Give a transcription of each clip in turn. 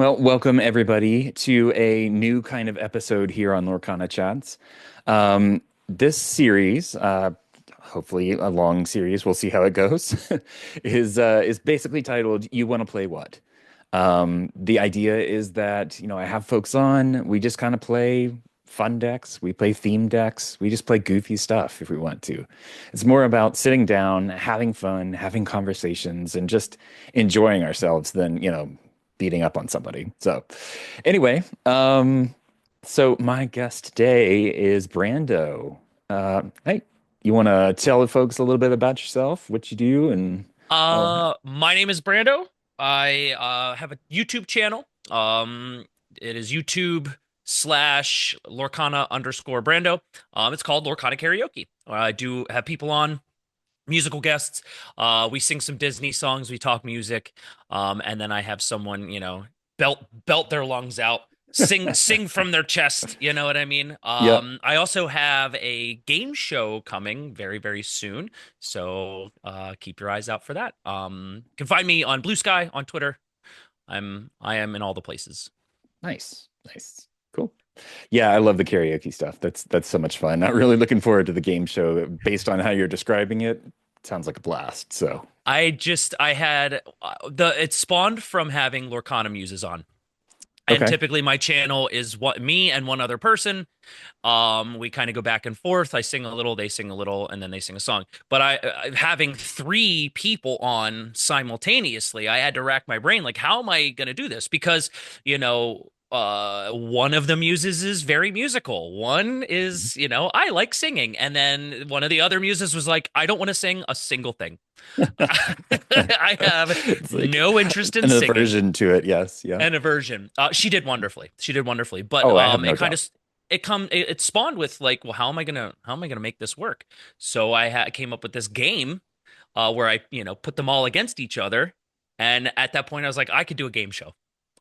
Well, welcome everybody to a new kind of episode here on Lorcana Chats. This series, hopefully a long series, we'll see how it goes, is basically titled "You Want to Play What?" The idea is that I have folks on, we just kind of play fun decks, we play theme decks, we just play goofy stuff if we want to. It's more about sitting down, having fun, having conversations, and just enjoying ourselves than beating up on somebody. So, anyway, so my guest today is Brando. Hey, you want to tell the folks a little bit about yourself, what you do, and all of that? My name is Brando. I have a YouTube channel. It is YouTube slash Lorcana underscore Brando. It's called Lorcana Karaoke. I do have people on, musical guests. We sing some Disney songs, we talk music, and then I have someone, belt their lungs out, sing from their chest. You know what I mean? Yep. I also have a game show coming very, very soon, so keep your eyes out for that. You can find me on Blue Sky on Twitter. I am in all the places. Nice. Nice. Cool. Yeah, I love the karaoke stuff. That's so much fun. Not really looking forward to the game show based on how you're describing it. Sounds like a blast. So, I had the it spawned from having Lorcana muses on. And okay. typically my channel is what me and one other person. We kind of go back and forth. I sing a little, they sing a little, and then they sing a song. But having three people on simultaneously, I had to rack my brain like, how am I going to do this? Because, one of the muses is very musical. One is, I like singing. And then one of the other muses was like, I don't want to sing a single thing. I have It's like no interest in an singing. aversion to it. Yes. Yeah. An aversion. She did wonderfully. She did wonderfully. But Oh, I have no it kind doubt. of it spawned with like, well, how am I gonna make this work? So came up with this game where I put them all against each other, and at that point I was like, I could do a game show.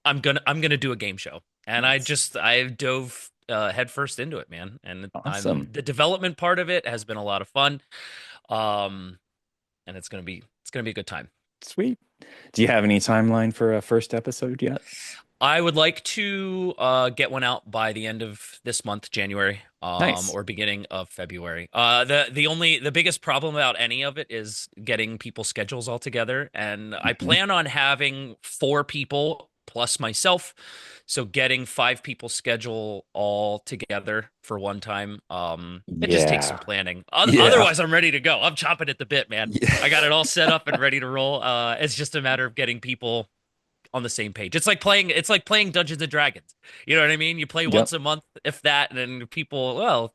I'm gonna do a game show, and Nice. I dove headfirst into it, man. And Awesome. the development part of it has been a lot of fun, um, and it's gonna be a good time. Sweet. Do you have any timeline for a first episode yet? I would like to get one out by the end of this month, January, Nice. or beginning of February. The biggest problem about any of it is getting people's schedules all together, and I Mhm. plan on having four people plus myself, so getting five people's schedule all together for one time. It just takes some Yeah. planning. Yeah. Otherwise, I'm ready to go. I'm chomping at the bit, man. Yeah. I got it all set up and ready to roll. It's just a matter of getting people on the same page. It's like playing Dungeons and Dragons. You know what I mean? You play Yep. once a month, if that, and then people, well,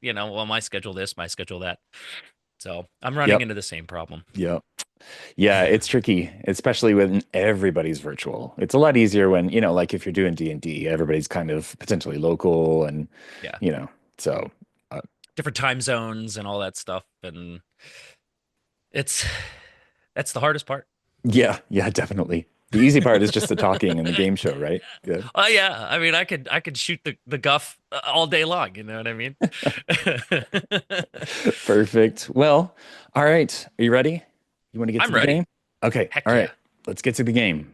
my schedule this, my schedule that. So I'm running Yep. into the same problem. Yep. Yeah, it's tricky, especially when everybody's virtual. It's a lot easier when, like if you're doing D&D, everybody's kind of potentially local and, Yeah. you know, so uh, Different time zones and all that stuff. And it's that's the hardest part. yeah, yeah, definitely. The easy part is just the talking and the game show, right? Yeah. Oh yeah. I mean I could shoot the guff all day long, you know what I mean? Perfect. Well, all right. Are you ready? You want to get to I'm the ready. game? Okay. Heck All right. yeah. Let's get to the game.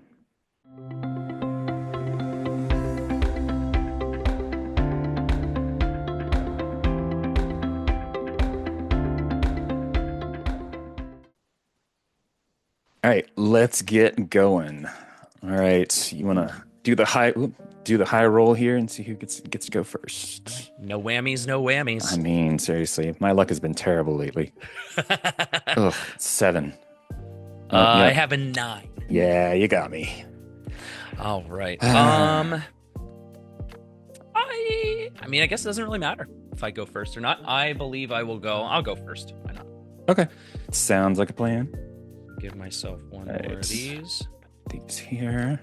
All right, let's get going. All right, you want to do the high roll here and see who gets to go first. No whammies, no I whammies. mean, seriously, my luck has been terrible lately. Ugh, 7. Oh, I yep. have a 9. Yeah, you got me. All right. Ah, I mean, I guess it doesn't really matter if I go first or not. I believe I will go. I'll go first. Why not? okay, sounds like a plan. Give myself one All more of right, these. these here.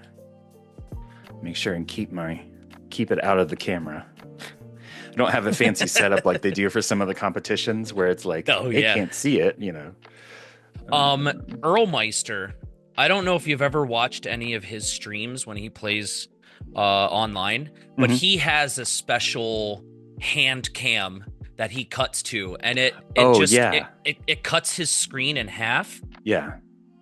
Make sure and keep it out of the camera. I don't have a fancy setup like they do for some of the competitions where it's like Oh they yeah. can't see it. Earl Meister. I don't know if you've ever watched any of his streams when he plays online, but Mhm. he has a special hand cam that he cuts to, and it Oh just yeah, it cuts his screen in half yeah.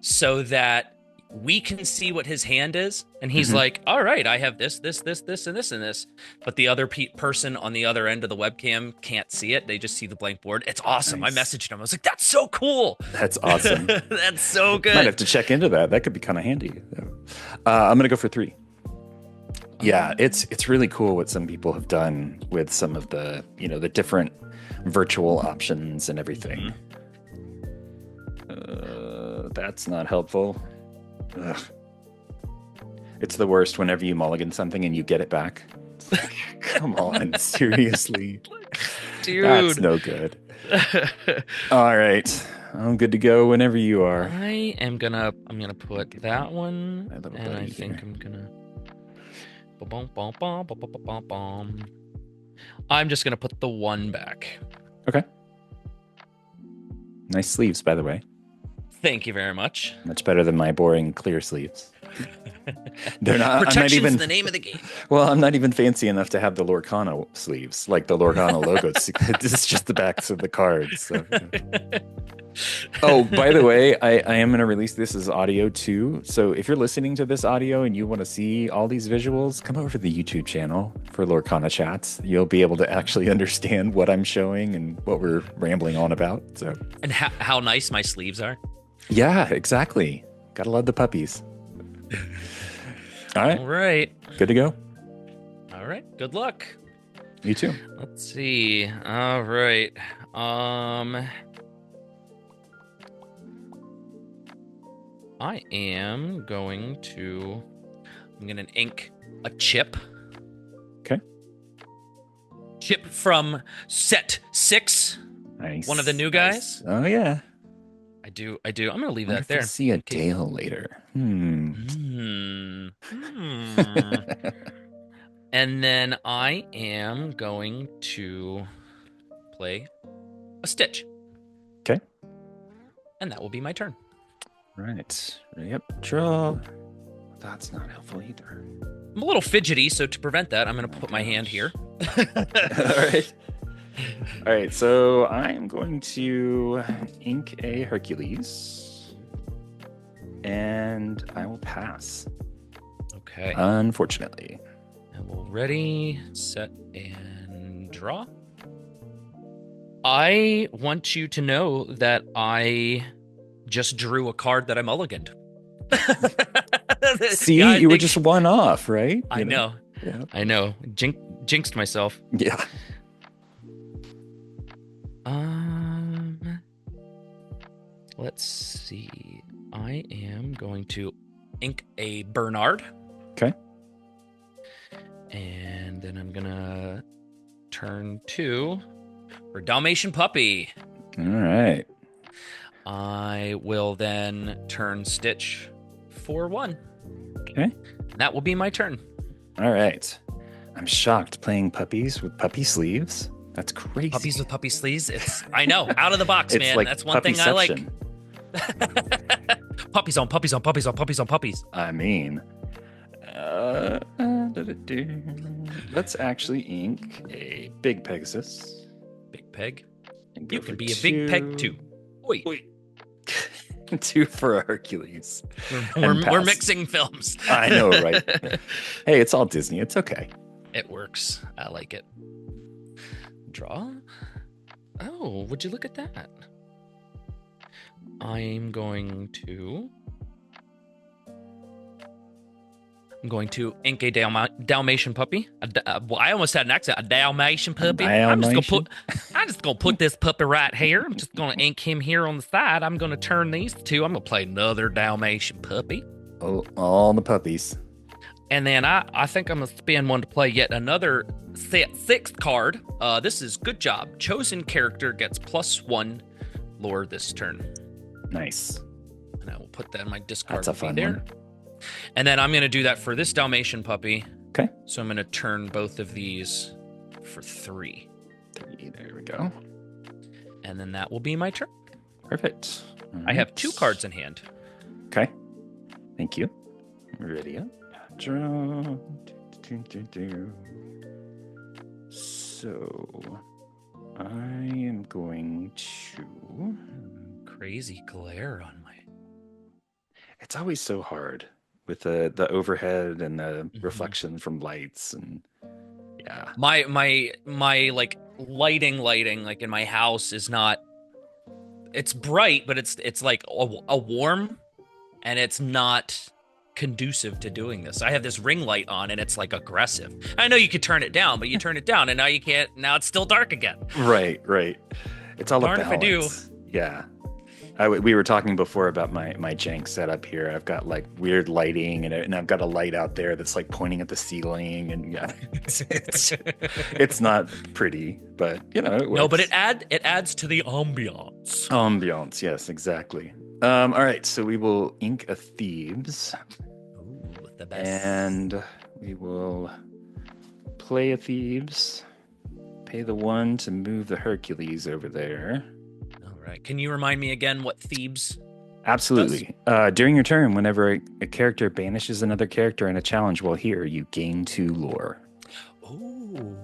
so that we can see what his hand is, and he's Hmm. like, "All right, I have this, this, this, this, and this, and this." But the other person on the other end of the webcam can't see it; they just see the blank board. It's awesome. I Nice. messaged him. I was like, "That's so cool. That's awesome. That's so Might have good." to check into that. That could be kind of handy. I'm gonna go for three. Yeah, Um, it's really cool what some people have done with some of the, the different virtual options and everything. mhm. That's not helpful. Ugh. It's the worst whenever you mulligan something and you get it back. It's like, come on, seriously. That's Dude. no good. All right. I'm good to go whenever you are. I'm gonna put that one, My little and I buddy think here. I'm gonna. Bum, bum, bum, bum, bum, bum, bum, bum. I'm just gonna put the one back. Okay. Nice sleeves, by the way. Thank you very much. Much better than my boring clear sleeves. They're not, I'm not Protection's even, the name of the game. well, I'm not even fancy enough to have the Lorcana sleeves, like the Lorcana logo. It's just the backs of the cards. So, oh, by the way, I am going to release this as audio too. So if you're listening to this audio and you want to see all these visuals, come over to the YouTube channel for Lorcana Chats. You'll be able to actually understand what I'm showing and what we're rambling on about. So, And how nice my sleeves are. yeah, exactly. Gotta love the puppies. All right, All right. good to go. All right. Good luck. You too. Let's see. All right. I am going to. I'm gonna ink a chip. Okay. Chip from set 6. Nice. One of the new Nice. guys. Oh yeah. I do. I'm gonna leave Wonder that if we'll there. see a Okay. Dale later. And then I am going to play a Stitch. Okay. And that will be my turn. Right. Yep. Draw. That's not helpful either. I'm a little fidgety, so to prevent that, I'm going to put my hand here. All right. All right. So I'm going to ink a Hercules, and I will pass. Okay. Unfortunately. And we'll ready, set, and draw. I want you to know that I just drew a card that I mulliganed. See, Yeah, you were just one off, right? I know. Yeah. I know. Jinxed myself. Yeah. Let's see. I am going to ink a Bernard. Okay. And then I'm gonna turn 2 for Dalmatian Puppy. All right. I will then turn Stitch for 1. Okay. That will be my turn. All right. I'm shocked playing puppies with puppy sleeves. That's crazy. Puppies with puppy sleeves. I know, out of the box, It's man. like That's one thing I like. puppyception. Puppies on puppies on puppies on puppies on puppies. I mean, let's actually ink a big Pegasus. Big peg. And go You for can be a big peg too. Oi. 2 for a Hercules. We're pass. mixing films. I know, right? Hey, it's all Disney. It's okay. It works. I like it. Draw. Oh, would you look at that? I'm going to ink a Dalmatian puppy. Well, I almost had an accent. A Dalmatian puppy. I'm just gonna put this puppy right here. I'm just gonna ink him here on the side. I'm gonna turn these 2. I'm gonna play another Dalmatian puppy. Oh, all the puppies. And then I think I'm gonna spin one to play yet another set 6 card. This is good job. Chosen character gets +1 lore this turn. Nice. And I will put that in my discard. That's a fun there. one. And then I'm gonna do that for this Dalmatian puppy. Okay. So I'm gonna turn both of these for 3. 3. There we go. And then that will be my turn. Perfect. I have 2 cards in hand. Okay. Thank you. Ready up. Draw. So I am going to. Crazy glare on my. It's always so hard with the overhead and the Mhm. reflection from lights and yeah. My like lighting like in my house is not, it's bright, but it's like a warm, and it's not conducive to doing this. I have this ring light on and it's like aggressive. I know you could turn it down, but you turn it down and now you can't. Now it's still dark again. Right, right. It's all a Darn if I do. balance. Yeah. We were talking before about my jank setup here. I've got like weird lighting and I've got a light out there that's like pointing at the ceiling and yeah, it's not pretty, but you know, it No, but works. it adds to the ambiance. Ambiance, yes, exactly. All right, so we will ink a thieves Ooh, the best. and we will play a thieves. Pay the one to move the Hercules over there. All right. Can you remind me again what Thebes does? Absolutely. During your turn, whenever a character banishes another character in a challenge while here, you gain 2 lore. Oh,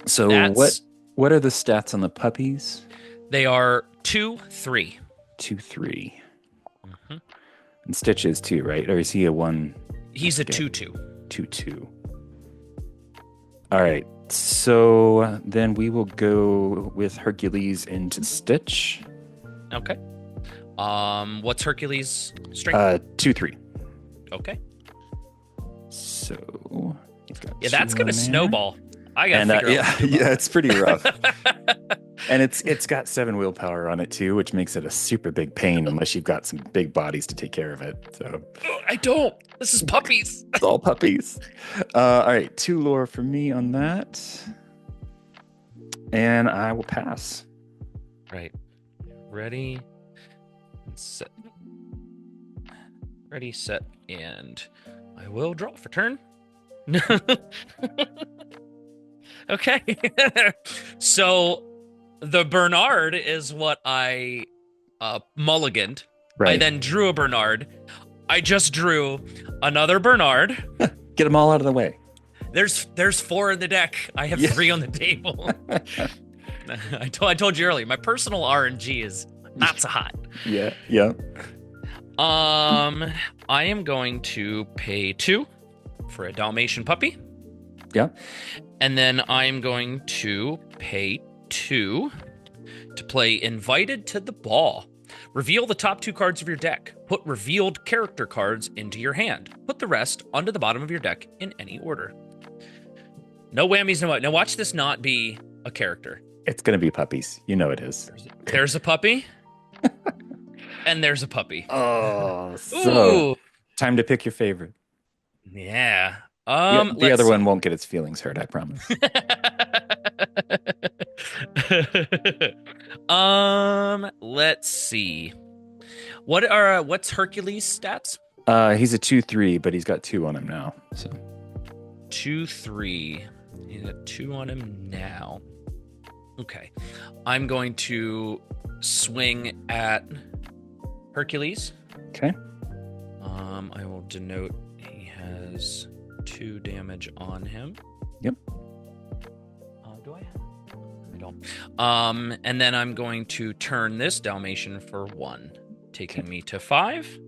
So that's what are the stats on the puppies? they are 2, 3. 2, 3. Mhm. And Stitch is 2, right? Or is he a 1? He's a Okay, 2, 2. 2, 2. All right. So then we will go with Hercules into Stitch. Okay. What's Hercules' strength? 2, 3. Okay. So he's got Yeah, 2 that's on gonna there. snowball. I gotta And figure out what yeah, to do yeah, about it's pretty rough. that. And it's got 7 willpower on it too, which makes it a super big pain unless you've got some big bodies to take care of it. So I don't. This is puppies. it's all puppies. All right, 2 lore for me on that, and I will pass. Right. Ready, set. Ready, set, and I will draw for turn. Okay. So the Bernard is what I mulliganed. I Right, then drew a Bernard. I just drew another Bernard. get them all out of the way. There's 4 in the deck. I have Yeah, 3 on the table. I told you earlier, my personal RNG is not so hot. yeah, yeah. I am going to pay 2 for a Dalmatian puppy. Yeah. And then I'm going to pay 2 to play Invited to the Ball. Reveal the top 2 cards of your deck. Put revealed character cards into your hand. Put the rest onto the bottom of your deck in any order. No whammies, no what. Now watch this not be a character. It's gonna be puppies. You know it is. There's a puppy. And there's a puppy. Oh, so Ooh. time to pick your favorite. Yeah. The Let's other see. one won't get its feelings hurt, I promise. Let's see. What's Hercules' stats? He's a 2, 3, but he's got 2 on him now. So 2, 3. He's got 2 on him now. Okay. I'm going to swing at Hercules. okay. I will denote he has 2 damage on him. Yep. Do I? I don't. And then I'm going to turn this Dalmatian for 1, taking me to 5.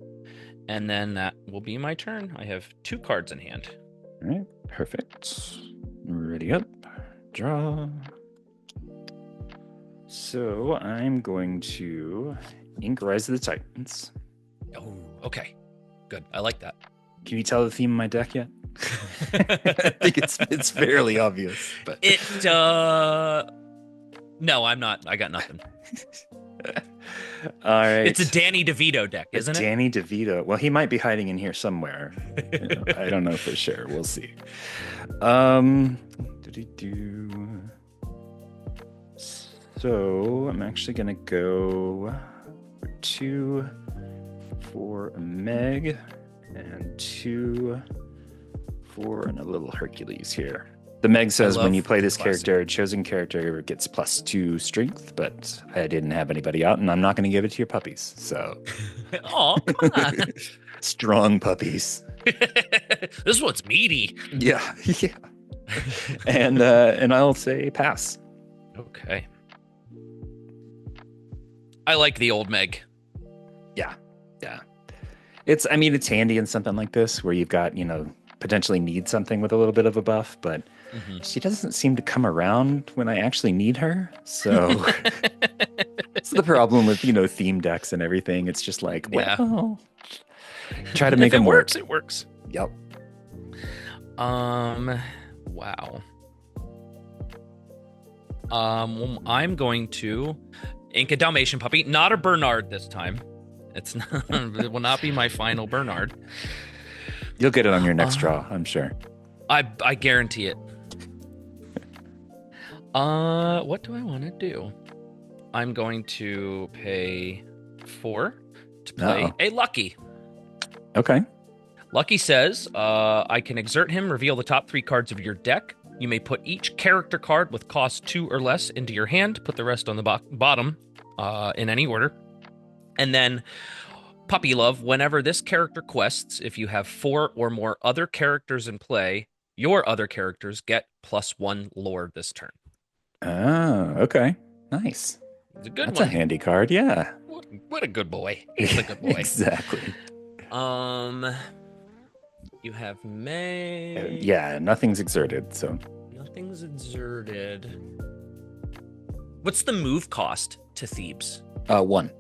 And then that will be my turn. I have 2 cards in hand. All right, perfect. Ready up, draw. So I'm going to ink Rise of the Titans. Oh, okay. Good. I like that. Can you tell the theme of my deck yet? I think it's fairly obvious, but No, I'm not. I got nothing. all right. It's a Danny DeVito deck, isn't it? Danny DeVito. Well, he might be hiding in here somewhere. I don't know for sure. We'll see. Do-do-do. So I'm actually gonna go for 2 for a Meg and 2 for a little Hercules here. The Meg says when you play this character, a chosen character gets +2 strength, but I didn't have anybody out, and I'm not going to give it to your puppies. So, Oh, come on. strong puppies. This one's meaty. Yeah, yeah. And I'll say pass. Okay. I like the old Meg. Yeah, yeah. I mean, it's handy in something like this where you've got, potentially need something with a little bit of a buff, but Hmm. she doesn't seem to come around when I actually need her. So it's the problem with, theme decks and everything. It's just like, Yeah. well, try to make If it them works, work. it works. Yep. Um, wow. Well, I'm going to ink a Dalmatian puppy, not a Bernard this time. It's not, it will not be my final Bernard. You'll get it on your next Uh, draw, I'm sure. I guarantee it. What do I want to do? I'm going to pay 4 to play Uh-oh. a Lucky. Okay. Lucky says, I can exert him, reveal the top 3 cards of your deck. You may put each character card with cost 2 or less into your hand, put the rest on the bottom in any order. And then Puppy Love, whenever this character quests, if you have 4 or more other characters in play, your other characters get +1 lore this turn. Oh, okay. Nice. It's a good That's a one. handy card. Yeah. What a good boy. He's a good boy. Exactly. Um, you have May. Yeah, nothing's exerted, so Nothing's exerted. What's the move cost to Thebes? 1.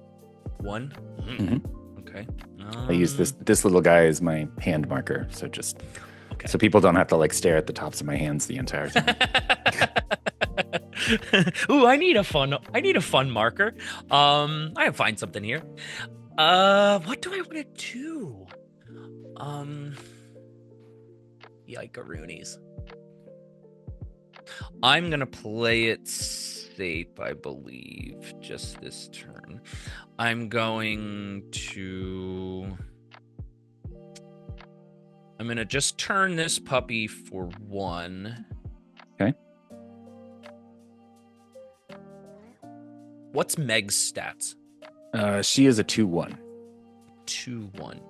1? Hmm. Okay. I use this little guy as my hand marker, so Okay. so people don't have to like stare at the tops of my hands the entire time. Ooh, I need a fun marker. I have find something here. What do I want to do? Yikeroonies. I'm gonna play it safe, I believe, just this turn. I'm going to just turn this puppy for 1. Okay. What's Meg's stats? She is a 2/1. 2/1.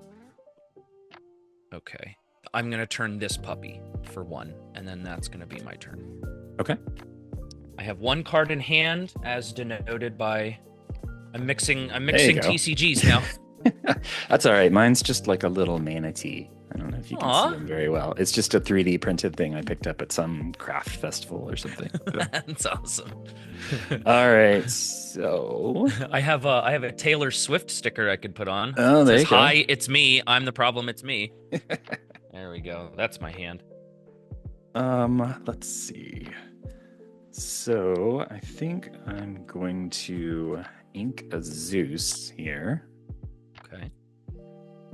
Okay. I'm going to turn this puppy for 1, and then that's going to be my turn. Okay. I have 1 card in hand, as denoted by... I'm mixing go. TCGs now. That's all right. Mine's just like a little manatee. I don't know if you can Aw. see him very well. It's just a 3D printed thing I picked up at some craft festival or something. That's awesome. All right. So, I have a Taylor Swift sticker I could put on. oh, It there says, you go. "Hi, it's me. I'm the problem. It's me." There we go. That's my hand. Let's see. So, I think I'm going to ink a Zeus here. Okay.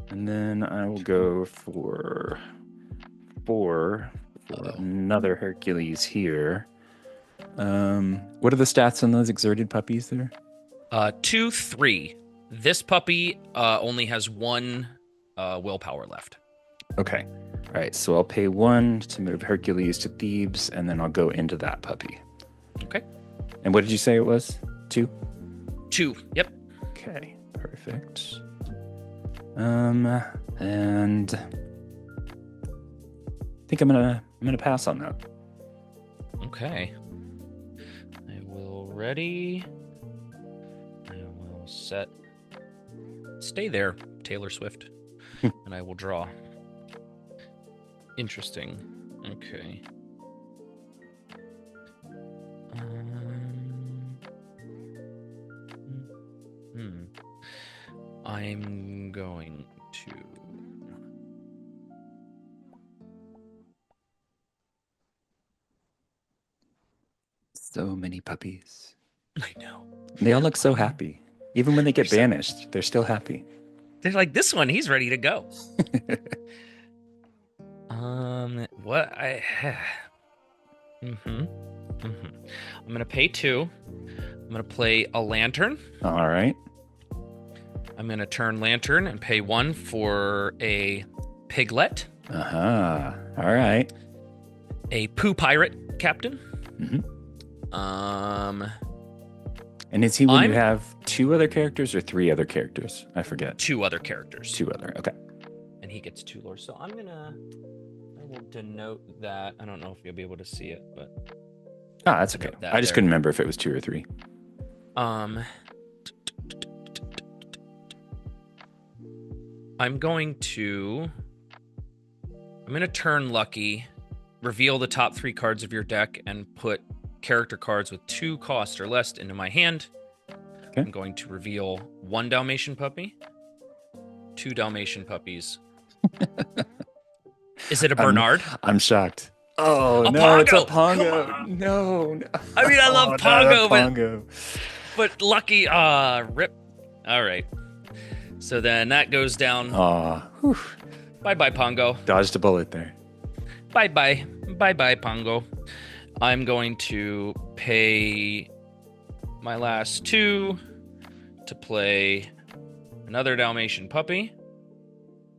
And then I will go for 4 for another Hercules here. What are the stats on those exerted puppies there? 2, 3. This puppy only has 1 willpower left. Okay. All right. So I'll pay 1 to move Hercules to Thebes, and then I'll go into that puppy. Okay. And what did you say it was? 2? 2. Yep. Okay. Perfect. And I think I'm gonna pass on that. Okay. I will ready. I will set. Stay there, Taylor Swift. And I will draw. Interesting. Okay. I'm going to. So many puppies. I know. They all look so happy. Even when they get banished, they're still happy. They're like, this one, he's ready to go. What I. I'm gonna pay 2. I'm gonna play a lantern. All right. I'm gonna turn lantern and pay 1 for a piglet. Uh-huh. All right. A poo pirate captain. Mm-hmm. And is he when you have 2 other characters or 3 other characters? I forget. 2 other characters. 2 other. Okay. And he gets 2 lore. So I will denote that. I don't know if you'll be able to see it, but that's okay. I just couldn't remember if it was 2 or 3. I'm going to turn lucky, reveal the top 3 cards of your deck, and put character cards with 2 cost or less into my hand. Okay. I'm going to reveal 1 Dalmatian puppy, 2 Dalmatian puppies. Is it a Bernard? I'm shocked. Oh A no, it's a Pongo! Come Pongo. on! No. I mean, I love Oh, not a Pongo, Pongo. but lucky, rip. All right. So then that goes down. Aw, whew. Bye-bye, Pongo. Dodged a bullet there. Bye-bye. Bye-bye, Pongo. I'm going to pay my last 2 to play another Dalmatian puppy.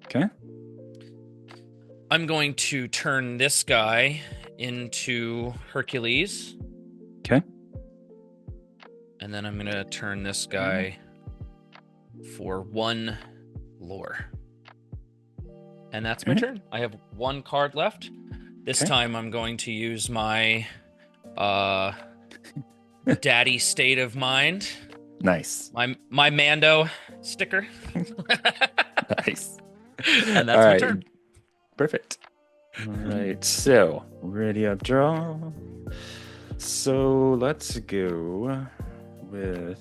Okay. I'm going to turn this guy into Hercules. Okay. And then I'm going to turn this guy for 1 lore. And that's my turn. I have 1 card left. This time I'm going to use my daddy state of mind. Nice. My Mando sticker. Nice. And that's my turn. Perfect. All right. So, ready up draw. So, let's go with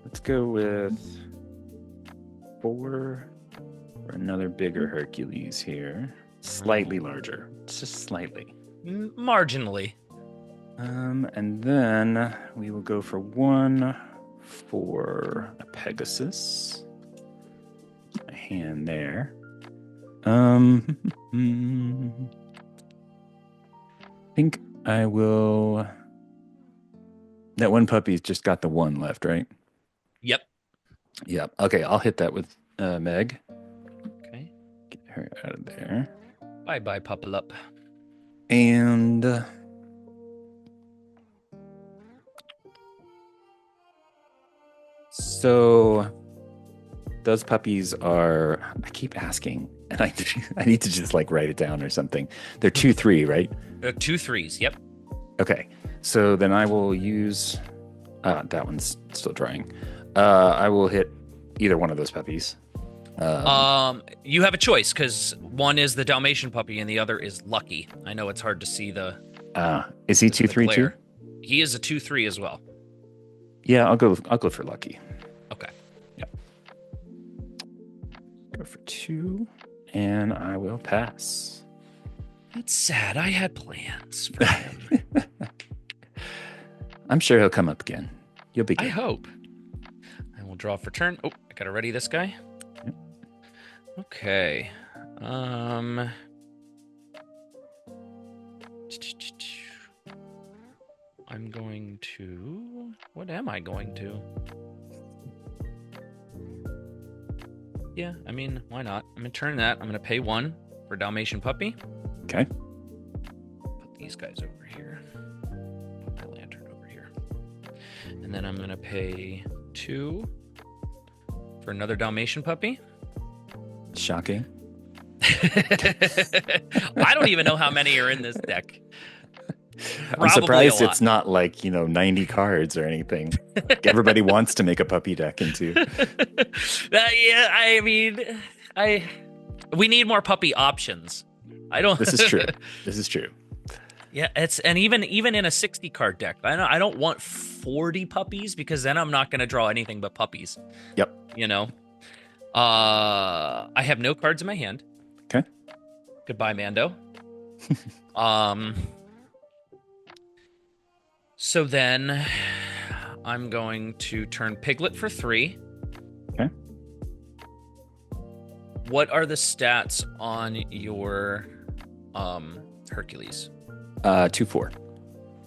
let's go with 4 for another bigger Hercules here. Slightly larger. Just slightly. Marginally. And then we will go for 1 for a Pegasus. A hand there. I think I will. That 1 puppy's just got the 1 left, right? Yep. Yep. Okay, I'll hit that with Meg. Okay. Get her out of there. Bye-bye, Puppalup. And so those puppies are, I keep asking, and I need to just like write it down or something. They're 2/3, right? 2 3s, yep. Okay. So then I will use that one's still drying. I will hit either one of those puppies. You have a choice because 1 is the Dalmatian puppy and the other is Lucky. I know it's hard to see the. Is he 2/3 too? He is a 2/3 as well. Yeah, I'll go for Lucky. Okay. Yep. Go for 2, and I will pass. That's sad. I had plans for him. I'm sure he'll come up again. You'll be good. I hope. I will draw for turn. Oh, I gotta ready this guy. Yep. Okay. I'm going to. What am I going to? Yeah, I mean, why not? I'm gonna turn that. I'm gonna pay 1 for Dalmatian puppy. Okay. Put these guys over here. Put my lantern over here. And then I'm gonna pay 2 for another Dalmatian puppy. Shocking. I don't even know how many are in this deck. I'm surprised it's not like, 90 cards or anything. Like everybody wants to make a puppy deck into. Yeah, I mean, we need more puppy options. I don't. This is true. This is true. Yeah, and even in a 60 card deck, I don't want 40 puppies because then I'm not going to draw anything but puppies. Yep. I have no cards in my hand. Okay. Goodbye, Mando. So then I'm going to turn Piglet for 3. Okay. What are the stats on your Hercules? 2/4.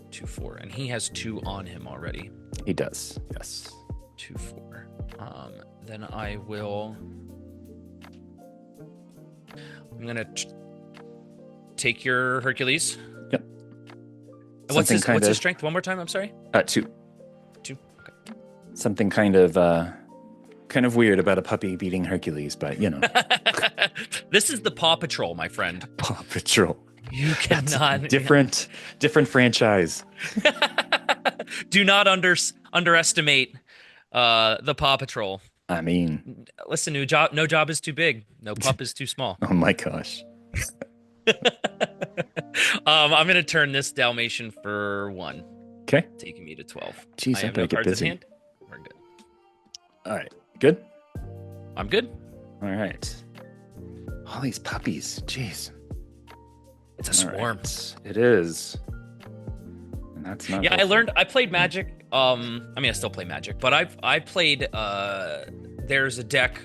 2/4, and he has 2 on him already. He does. Yes. 2/4. Then I will. I'm gonna take your Hercules. Yep. What's his strength? One more time. I'm sorry. 2. 2. Okay. Something kind of weird about a puppy beating Hercules, but This is the Paw Patrol, my friend. Paw Patrol. You That's cannot different franchise. do not underestimate the Paw Patrol. I mean, Listen, no job is too big. No pup is too small. oh my gosh. I'm gonna turn this Dalmatian for 1, Okay. taking me to 12. Jeez, I I have better no get cards at busy. hand. We're good. All right. Good. I'm good. All right. All these puppies. Jeez. It's a All swarm. right. It is. And that's not Yeah, helpful. I played Magic. I mean, I still play Magic, but I played. There's a deck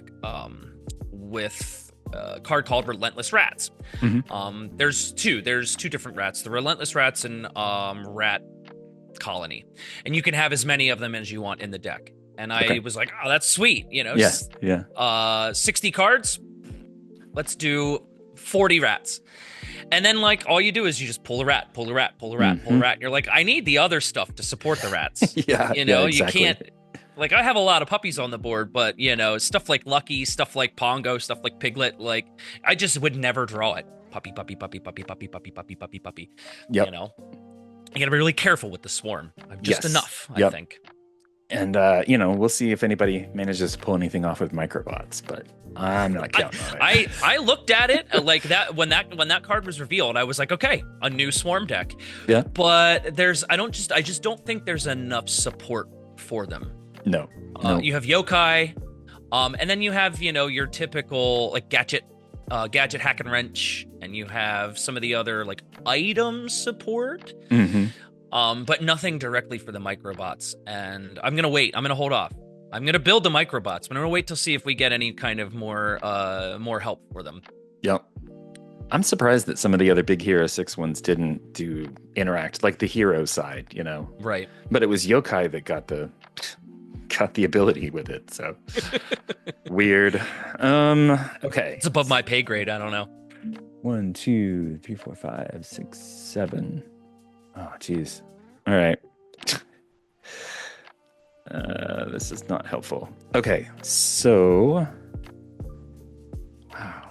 with a card called Relentless Rats. There's two. There's two different rats: the Relentless Rats and Rat Colony, and you can have as many of them as you want in the deck. And I was like, oh, that's sweet. Yeah. 60 cards. Let's do 40 rats. And then, like, all you do is you just pull a rat, pull a rat, pull a rat, pull a rat. And you're like, I need the other stuff to support the rats. Yeah. Exactly. You can't. Like, I have a lot of puppies on the board, but, stuff like Lucky, stuff like Pongo, stuff like Piglet, like, I just would never draw it. Puppy, puppy, puppy, puppy, puppy, puppy, puppy, puppy, puppy. Yep. You gotta be really careful with the swarm. Just enough, I think. And, we'll see if anybody manages to pull anything off with microbots, but I'm not counting on it. I looked at it like that when that card was revealed. I was like, okay, a new swarm deck. Yeah. But I just don't think there's enough support for them. No. You have yokai, and then you have your typical like gadget hack and wrench, and you have some of the other like item support. But nothing directly for the microbots. And I'm gonna wait. I'm gonna hold off. I'm gonna build the microbots. I'm gonna wait to see if we get any kind of more help for them. Yep. I'm surprised that some of the other big Hero 6 ones didn't do interact, like the hero side, Right. But it was yokai that got the ability with it, so weird. Okay. It's above my pay grade. I don't know. 1, 2, 3, 4, 5, 6, 7. Oh, geez. All right. This is not helpful. Okay, so... Wow.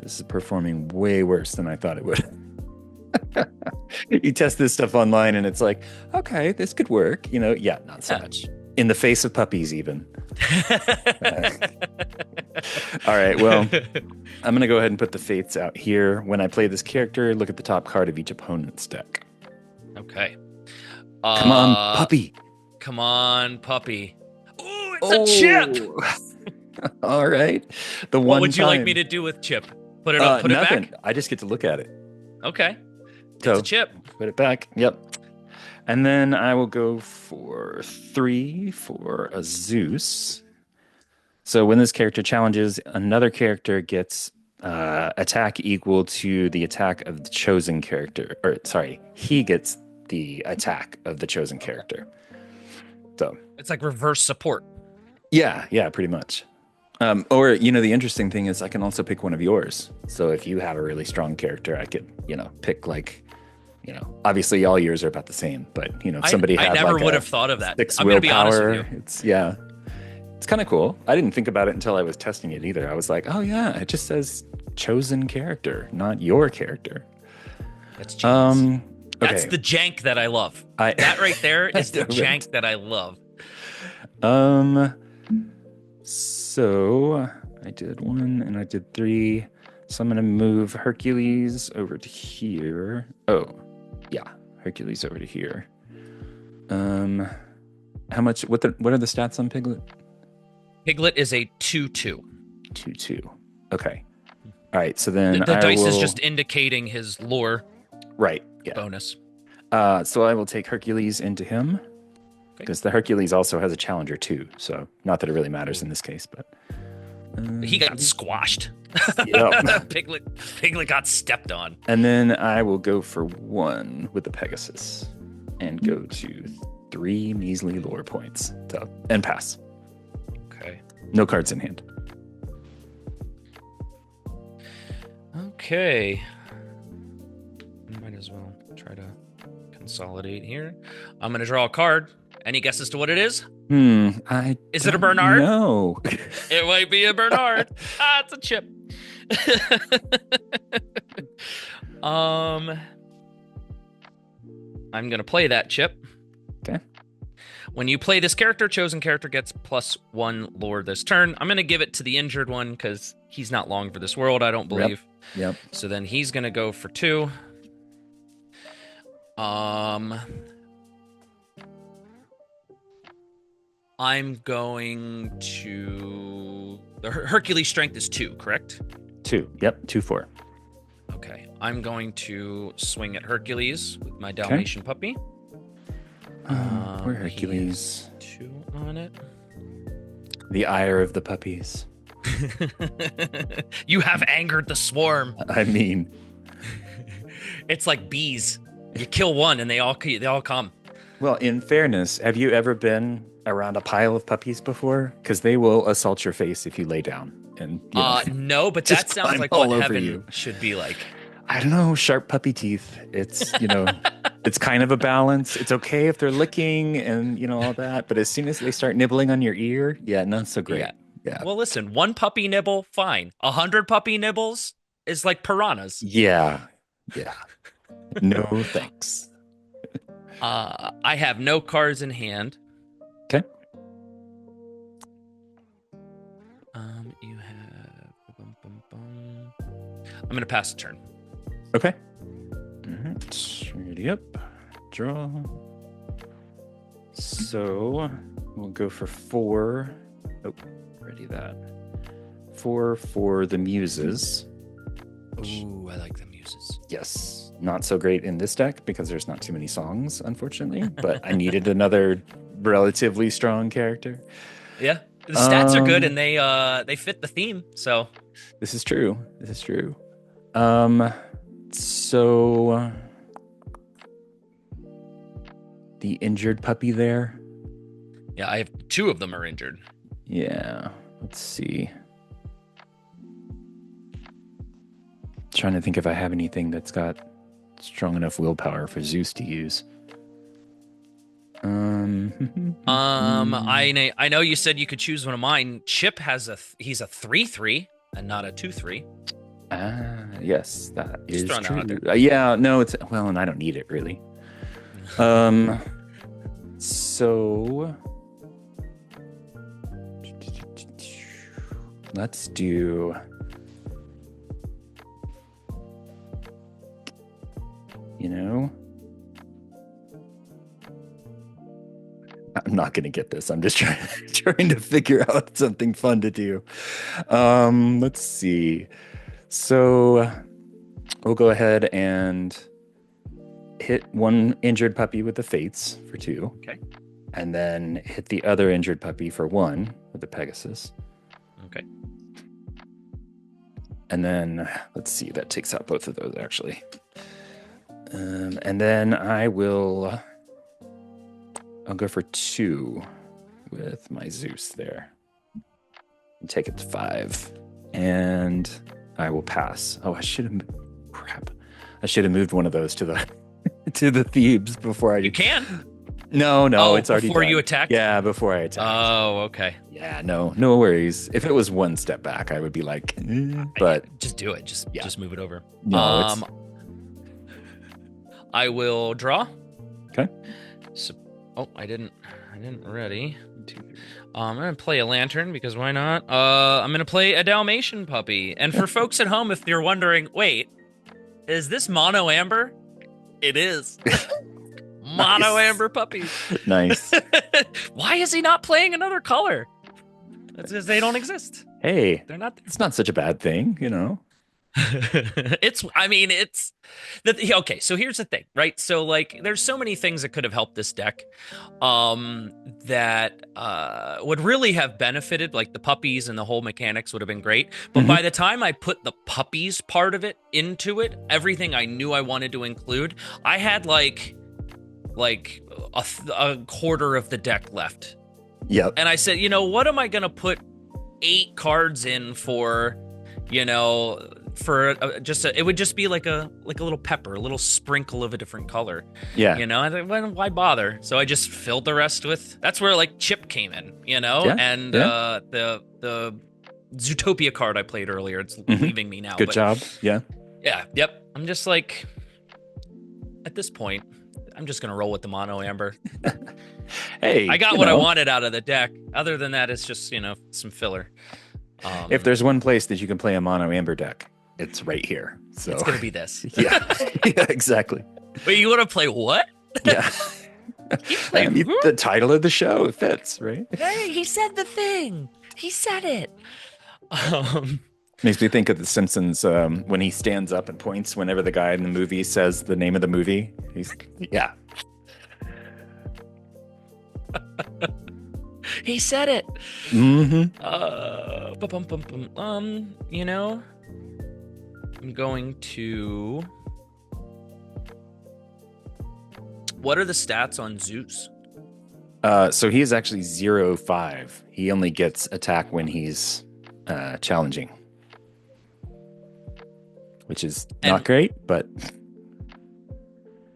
This is performing way worse than I thought it would. You test this stuff online and it's like, okay, this could work. Yeah, not so much. In the face of puppies, even. All right, well, I'm going to go ahead and put the fates out here. When I play this character, look at the top card of each opponent's deck. Okay. Come on, puppy. Come on, puppy. Ooh, it's a chip. All right. What would you like me to do with chip? Put it up, put nothing. it back? I just get to look at it. Okay. So, it's a chip. Put it back. Yep. And then I will go for 3 for a Zeus. So when this character challenges, another character gets attack equal to the attack of the chosen character. Or, sorry, he gets the attack of the chosen character. So it's like reverse support. Yeah, pretty much. Or, the interesting thing is I can also pick one of yours. So if you have a really strong character, I could, pick like, obviously all yours are about the same, but, if somebody had I never like would have thought of that. 6 I'm going to be honest willpower, with you. It's kind of cool. I didn't think about it until I was testing it either. I was like, oh yeah, it just says chosen character, not your character. That's genius. Okay. That's the jank that I love. That right there is the jank that I love. So I did 1 and I did 3. So I'm going to move Hercules over to here. Oh, yeah. Hercules over to here. How much, what are the stats on Piglet? Piglet is a 2/2. 2/2. Okay. All right. So then the dice is just indicating his lore. Right. Yeah. Bonus. So I will take Hercules into him because the Hercules also has a challenger too. So not that it really matters in this case, but he got squashed. Yep. Piglet got stepped on. And then I will go for 1 with the Pegasus and go to 3 measly lore points and pass. Okay. No cards in hand. Okay. Might as well try to consolidate here. I'm going to draw a card. Any guesses to what it is? I Is it a don't Bernard? know. It might be a Bernard. It's a chip. Um, I'm gonna play that chip. Okay. When you play this character, chosen character gets +1 lore this turn. I'm gonna give it to the injured one because he's not long for this world, I don't believe. Yep. So then he's gonna go for 2. I'm going to the Hercules strength is 2, correct? 2. Yep. 2/4. Okay. I'm going to swing at Hercules with my Dalmatian puppy. Poor Hercules. 2 on it. The ire of the puppies. You have angered the swarm. I mean, It's like bees. You kill one and they all come. well, in fairness, have you ever been around a pile of puppies before? Because they will assault your face if you lay down. And No, but just that sounds climb like all what over heaven you. should be like. I don't know, sharp puppy teeth. It's, it's kind of a balance. It's okay if they're licking and, all that. But as soon as they start nibbling on your ear, yeah, not so great. Yeah. Yeah. Well, listen, 1 puppy nibble, fine. 100 puppy nibbles is like piranhas. Yeah. Yeah. No thanks. I have no cards in hand. Okay. You have. I'm gonna pass the turn. Okay. All right. Ready up. Draw. So we'll go for 4. Oh, ready that. 4 for the muses. Ooh, I like the muses. Yes. Not so great in this deck because there's not too many songs, unfortunately. But I needed another relatively strong character. Yeah, the stats are good and they fit the theme. So This is true. This is true. So the injured puppy there. yeah, I have 2 of them are injured. Yeah. Let's see. Trying to think if I have anything that's got strong enough willpower for Zeus to use. I know you said you could choose one of mine. Chip has he's a 3/3 and not a 2/3. Yes, that is throwing that out true. there. Yeah, no, it's well, and I don't need it really. So let's do. I'm not going to get this. I'm just trying to figure out something fun to do. Let's see. So we'll go ahead and hit 1 injured puppy with the Fates for 2. Okay. And then hit the other injured puppy for 1 with the Pegasus. Okay. And then, let's see, that takes out both of those, actually. And then I'll go for 2 with my Zeus there. And take it to 5. And I will pass. Oh, I should have moved one of those to the to the Thebes before I. You can. No, it's already before done. you attack. Yeah, before I attack. Oh, okay. Yeah, no worries. If it was 1 step back, I would be like, but just do it. Just move it over. No, I will draw. Okay. So, I didn't ready. I'm gonna play a lantern because why not? I'm gonna play a Dalmatian puppy. And for folks at home, if you're wondering, wait, is this mono amber? It is. Mono amber puppy. Nice. Why is he not playing another color? That's because they don't exist. Hey, They're not. it's not such a bad thing, Okay, so here's the thing, right? So like there's so many things that could have helped this deck that would really have benefited, like the puppies and the whole mechanics would have been great. But by the time I put the puppies part of it into it, everything I knew I wanted to include, I had like a quarter of the deck left. Yep. And I said, what am I going to put 8 cards in for, for it would just be like a little pepper, a little sprinkle of a different color. Yeah. You know, I think, well, why bother? So I just filled the rest with. That's where like Chip came in, you know, Yeah. and Yeah. the Zootopia card I played earlier. It's Hmm. leaving me now, Good but job. Yeah. yeah, yep. I'm just like at this point, I'm just gonna roll with the mono amber. I Hey, got what I wanted out of the deck. Other than that, it's just some filler. if there's one place that you can play a mono amber deck, it's right here. So It's gonna be this. yeah, yeah, exactly. Wait, you want to play what? Yeah. You play I mean, who? the title of the show, it fits, right? Hey, he said the thing. He said it. Um, Makes me think of The Simpsons when he stands up and points whenever the guy in the movie says the name of the movie. Yeah. he said it. Hmm. You know, I'm going to. What are the stats on Zeus? So he is actually 0-5. He only gets attack when he's challenging, which is not great, but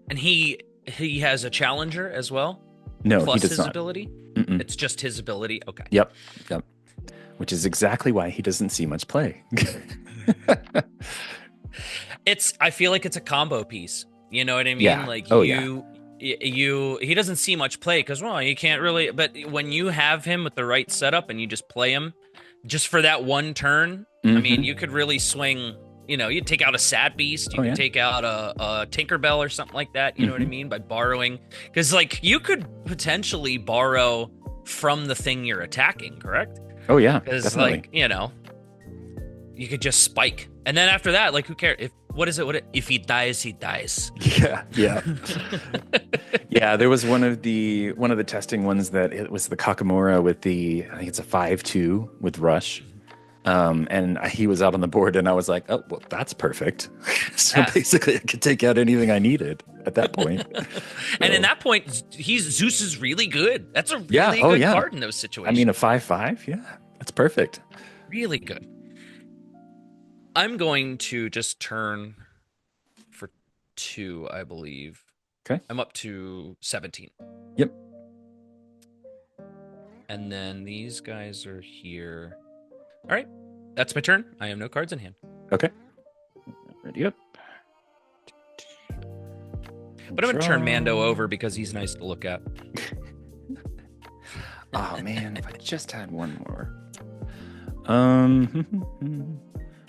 and he has a challenger as well. no, Plus he does his not. ability. Mm-mm. It's just his ability. Okay. Yep. Which is exactly why he doesn't see much play. I feel like it's a combo piece. You know what I mean? Yeah. Like Oh, yeah. he doesn't see much play because, well, you can't really, but when you have him with the right setup and you just play him just for that one turn, I mean, you could really swing, you'd take out a Sad Beast, you could take out a Tinkerbell or something like that, you know what I mean? By borrowing, because like you could potentially borrow from the thing you're attacking, correct? Oh, yeah. Because Definitely. like, you could just spike. And then after that, like, who cares? If he dies, he dies. Yeah. Yeah. Yeah, there was one of the testing ones that it was the Kakamura with I think it's a 5/2 with Rush. And he was out on the board and I was like, oh, well, that's perfect. So basically I could take out anything I needed at that point. And in that point, Zeus is really good. That's a really good card in those situations. I mean, a 5/5, yeah, that's perfect. Really good. I'm going to just turn for 2, I believe. Okay. I'm up to 17. Yep. And then these guys are here. All right. That's my turn. I have no cards in hand. Okay. Ready up. But I'm going to turn Mando over because he's nice to look at. Oh, man, if I just had one more.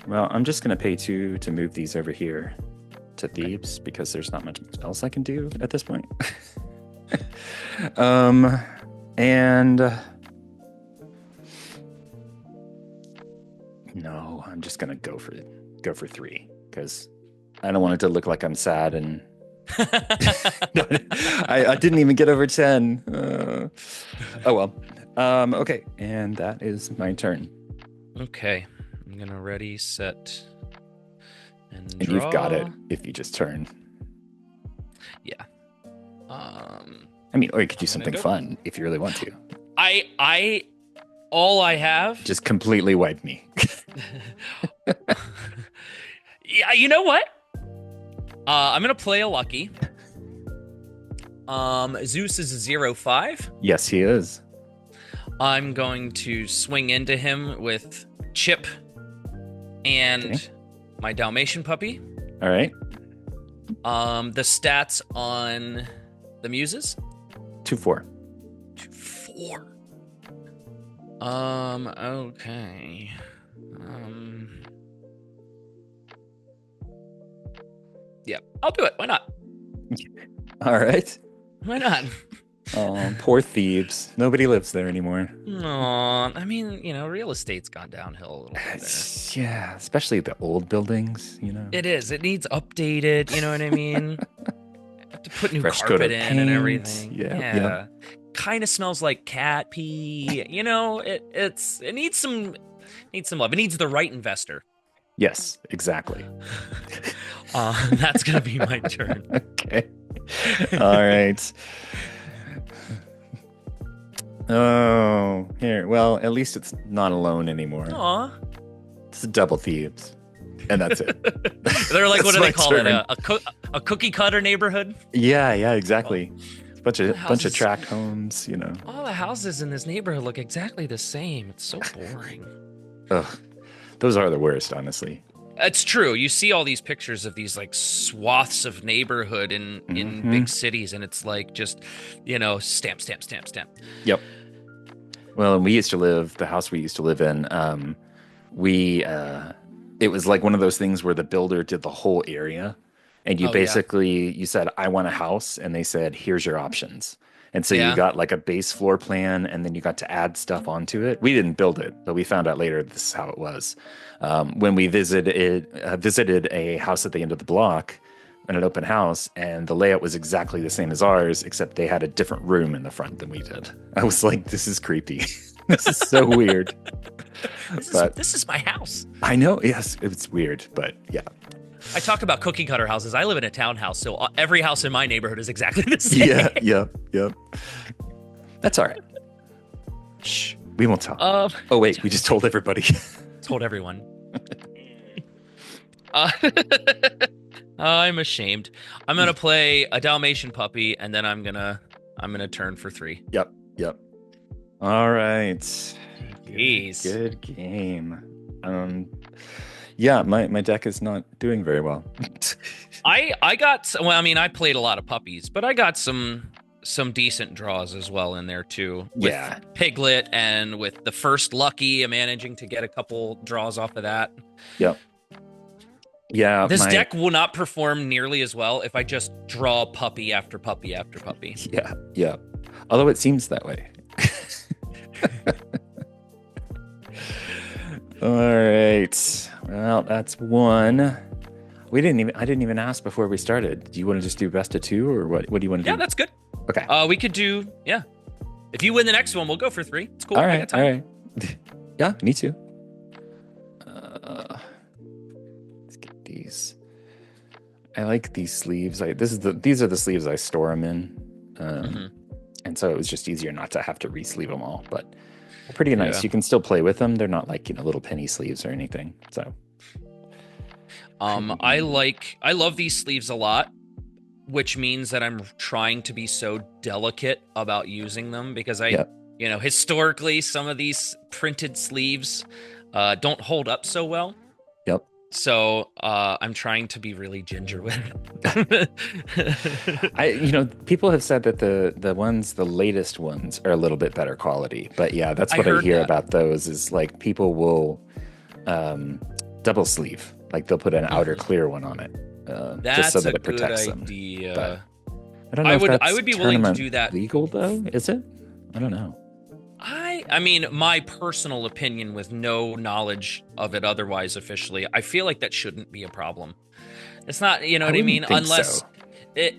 Well, I'm just going to pay 2 to move these over here to Thebes because there's not much else I can do at this point. And no, I'm just going to go for 3 because I don't want it to look like I'm sad and I didn't even get over 10. Oh well. Okay, and that is my turn. Okay. I'm gonna ready, set, and draw. And you've got it if you just turn. Yeah. I mean, or you could do something fun if you really want to. All I have. Just completely wipe me. Yeah, you know what? I'm gonna play a lucky. Zeus is a 0-5. Yes, he is. I'm going to swing into him with Chip and my Dalmatian puppy. All right. The stats on the muses? 2/4. 2/4. Okay. Yeah, I'll do it. Why not? All right. Why not? Oh, poor Thebes. Nobody lives there anymore. Aw, I mean, real estate's gone downhill a little bit there. Yeah, especially the old buildings, It is. It needs updated, you know what I mean? Have to put new Fresh coat carpet of in and paint. everything. Yeah. Kind of smells like cat pee. It needs some love. It needs the right investor. Yes, exactly. That's gonna be my turn. Okay. All right. Oh, here. Well, at least it's not alone anymore. Aw. It's a double Thebes. and that's it. They're like, what That's do they my call it? turn. A cookie cutter neighborhood? Yeah, yeah, Oh, exactly. all the Bunch of houses, tract homes, you know. all the houses in this neighborhood look exactly the same. It's so boring. Ugh, those are the worst, honestly. It's true. You see all these pictures of these like swaths of neighborhood in Hmm. big cities, and it's like just, stamp, stamp, stamp, stamp. Yep. Well, and we used to live, the house we used to live in, we it was like one of those things where the builder did the whole area, and Oh yeah, you said, I want a house, and they said, here's your options. And so you yeah. got like a base floor plan, and then you got to add stuff onto it. We didn't build it, but we found out later this is how it was. When we visited a house at the end of the block, in an open house, and the layout was exactly the same as ours, except they had a different room in the front than we did. I was like, this is creepy. This is so weird. This is But this is my house. I know, yes, it's weird, but yeah. I talk about cookie cutter houses. I live in a townhouse, so every house in my neighborhood is exactly the Yeah, same. yeah, yeah. That's all right. Shh, we won't tell. Um, Oh, wait, we just told everybody. told everyone. Uh, I'm ashamed. I'm gonna play a Dalmatian puppy, and then I'm gonna turn for 3. Yep, yep. All right. Jeez. Good game. Yeah, my deck is not doing very well. I got well. I mean, I played a lot of puppies, but I got some decent draws as well in there too. With Yeah. Piglet and with the first Lucky, I'm managing to get a couple draws off of that. Yep. Yeah, This deck will not perform nearly as well if I just draw puppy after puppy after puppy. yeah, yeah. Although it seems that way. All right. Well, that's one. I didn't even ask before we started. Do you want to just do best of two, or what do you want to Yeah, do? that's good. Okay. We could do, yeah. If you win the next one, we'll go for 3. It's cool. All I right. got time. All right. Yeah, me too. Let's get these. I like these sleeves. These are the sleeves I store them in. Mhm. And so it was just easier not to have to re-sleeve them all, but they're pretty nice. Yeah. You can still play with them. They're not like, little penny sleeves or anything. So I love these sleeves a lot, which means that I'm trying to be so delicate about using them because Yep. Historically, some of these printed sleeves don't hold up so well. Yep. So I'm trying to be really ginger with them. People have said that the latest ones are a little bit better quality, but yeah, that's I what I heard hear that. about those is like people will double sleeve, like they'll put an outer clear one on it, just so That's that a it good protects them. idea. But I don't know I if would that's be willing to tournament do that. legal though. Is it? I don't know. I mean, my personal opinion with no knowledge of it otherwise officially, I feel like that shouldn't be a problem. It's not, you know I what I mean? wouldn't think Unless so. it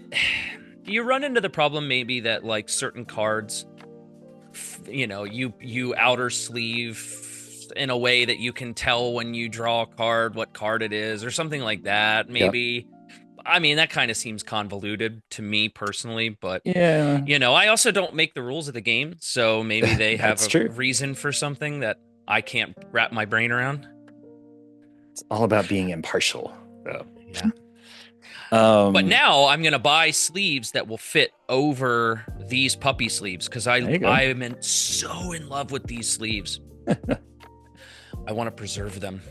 you run into the problem maybe that like certain cards you outer sleeve in a way that you can tell when you draw a card what card it is or something like that. Yep. Maybe I mean, that kind of seems convoluted to me personally, but Yeah, I also don't make the rules of the game, so maybe they have that's a true. reason for something that I can't wrap my brain around. It's all about being impartial. So. Yeah. Um, But now I'm gonna buy sleeves that will fit over these puppy sleeves because There you go. I am so in love with these sleeves. I want to preserve them.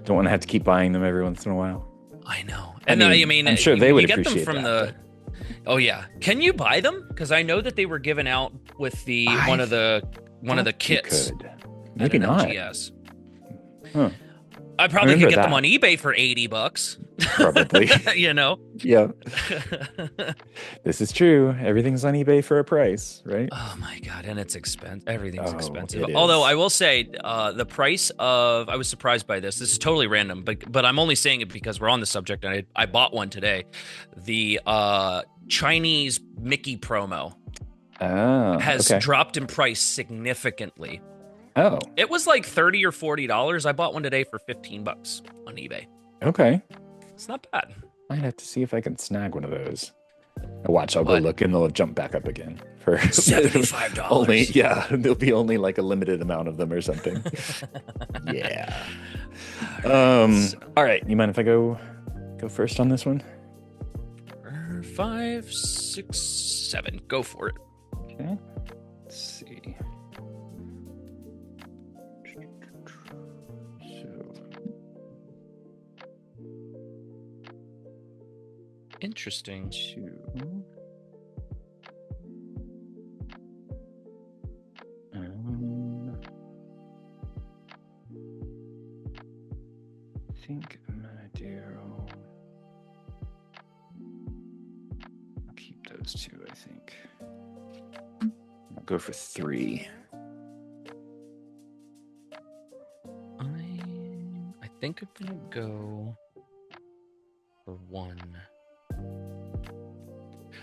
don't want to have to keep buying them every once in a while. I know, I and mean, I'm sure they would you get them appreciate from that, Oh yeah, can you buy them? Because I know that they were given out with the I one of the You kits. could. at Maybe an not. LGS. Huh. I probably could Remember get them that. on eBay for $80. Probably. you know. Yeah. This is true. Everything's on eBay for a price, right? Oh my god, and it's expensive. Everything's Oh, expensive. it Although is. I will say, the price of I was surprised by this. This is totally random, but I'm only saying it because we're on the subject, and I bought one today. The Chinese Mickey promo Oh, has okay. dropped in price significantly. Oh, It was like $30 or $40. I bought one today for $15 on eBay. okay. It's not bad. Might have to see if I can snag one of those. Watch, I'll go What? look and they'll jump back up again for $75. only. Yeah, there'll be only like a limited amount of them or something. Yeah. So, All right. You mind if I go first on this one? 5, 6, 7. Go for it. Okay. Let's see. So, Interesting. 2. I think I'm gonna do. I'll keep those 2, I think. I'll go for 3. I think I'm gonna go for 1.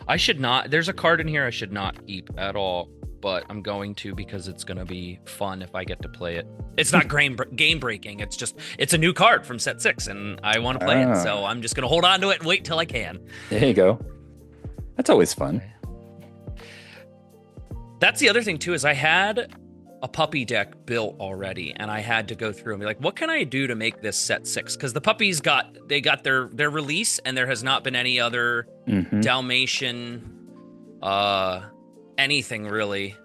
I should not. There's a card in here I should not keep at all, but I'm going to because it's gonna be fun if I get to play it. It's not game breaking. It's a new card from set 6, and I want to play it, so I'm just gonna hold on to it and wait till I can. There you go. That's always fun. That's the other thing too, is I had a puppy deck built already, and I had to go through and be like, what can I do to make this set 6? Because the puppies got their release, and there has not been any other Dalmatian anything really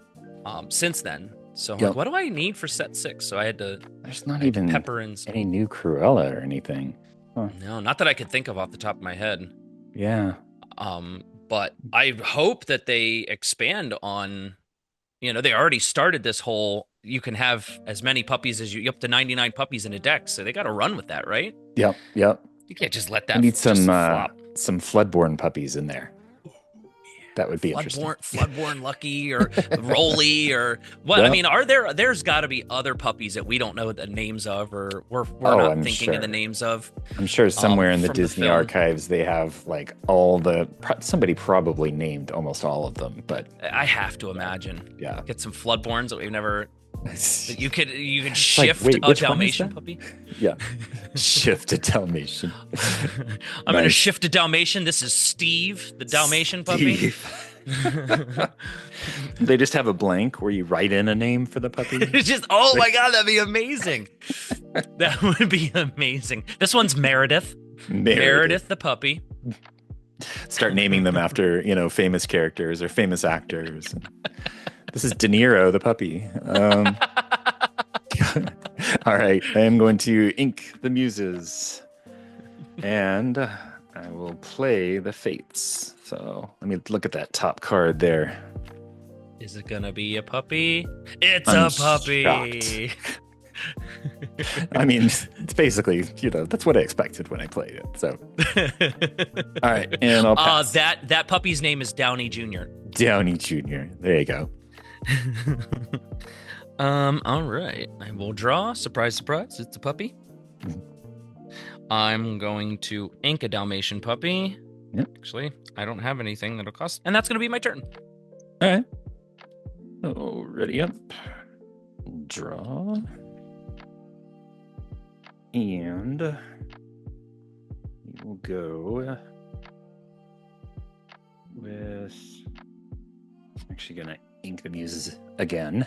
since then. So I'm like, what do I need for set 6? So I had to. There's not even pepper in any new Cruella or anything. Huh. No, not that I could think of off the top of my head. Yeah. But I hope that they expand on. They already started this whole, you can have as many puppies as you up to 99 puppies in a deck. So they got to run with that, right? Yep. You can't just let that I need just flop. some Floodborn puppies in there. That would be interesting. Floodborn Lucky or Rolly or what? Yep. I mean, there's got to be other puppies that we don't know the names of, or we're not I'm thinking sure. of the names of. I'm sure somewhere in the from Disney film. archives they have like somebody probably named almost all of them, but I have to imagine. Yeah. Get some Floodborns that we've never. That you could shift wait, a which one is Dalmatian that? puppy. Yeah. Shift to Dalmatian. I'm going to Nice. shift to Dalmatian. This is Steve, the Dalmatian puppy. Steve. They just have a blank where you write in a name for the puppy. It's just, oh my God, that'd be amazing. That would be amazing. This one's Meredith. Meredith the puppy. Start naming them after, famous characters or famous actors. This is De Niro the puppy. All right, I am going to ink the muses. And I will play the fates. So let me look at that top card there. Is it gonna be a puppy? It's I'm a puppy. shocked. I mean, it's basically, that's what I expected when I played it. So, all right, and I'll pass. That puppy's name is Downey Jr. Downey Jr. There you go. All right. I will draw. Surprise, surprise. It's a puppy. I'm going to ink a Dalmatian puppy. Yep. Actually, I don't have anything that'll cost, and that's going to be my turn. All right. So, ready up. Draw. And we will go with. I'm actually going to ink the muses again.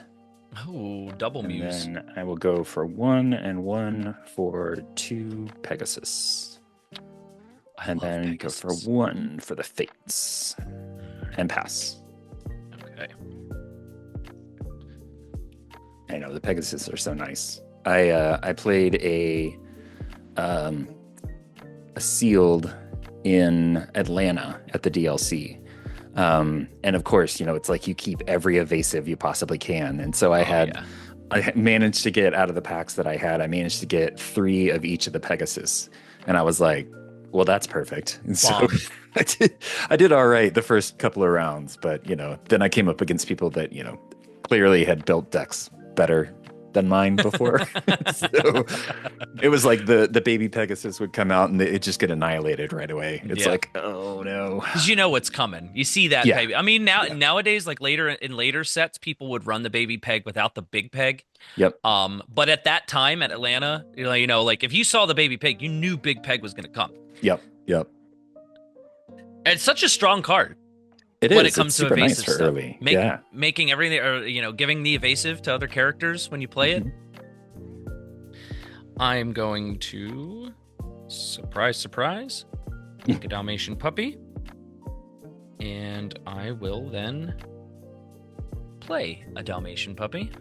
Oh, double muse. And then I will go for 1 and 1 for 2 Pegasus. And then Pegasus. go for 1 for the fates. And pass. Okay. I know the Pegasus are so nice. I played a sealed in Atlanta at the DLC. And of course, it's like you keep every evasive you possibly can. And so I managed to get out of the packs that I had, I managed to get 3 of each of the Pegasus. And I was like, well, that's perfect. And so I did all right the first couple of rounds, but then I came up against people that, clearly had built decks better than mine before. So it was like the baby Pegasus would come out and it just get annihilated right away. It's like, oh no. Because you know what's coming. You see that baby. I mean, nowadays, like later sets, people would run the baby peg without the big peg. Yep. But at that time at Atlanta, like if you saw the baby peg, you knew big peg was going to come. Yep. And it's such a strong card. It when is. it comes it's to super evasive nice for stuff. early. Making everything, or giving the evasive to other characters when you play it. I'm going to, surprise, surprise, ink a Dalmatian puppy. And I will then play a Dalmatian puppy.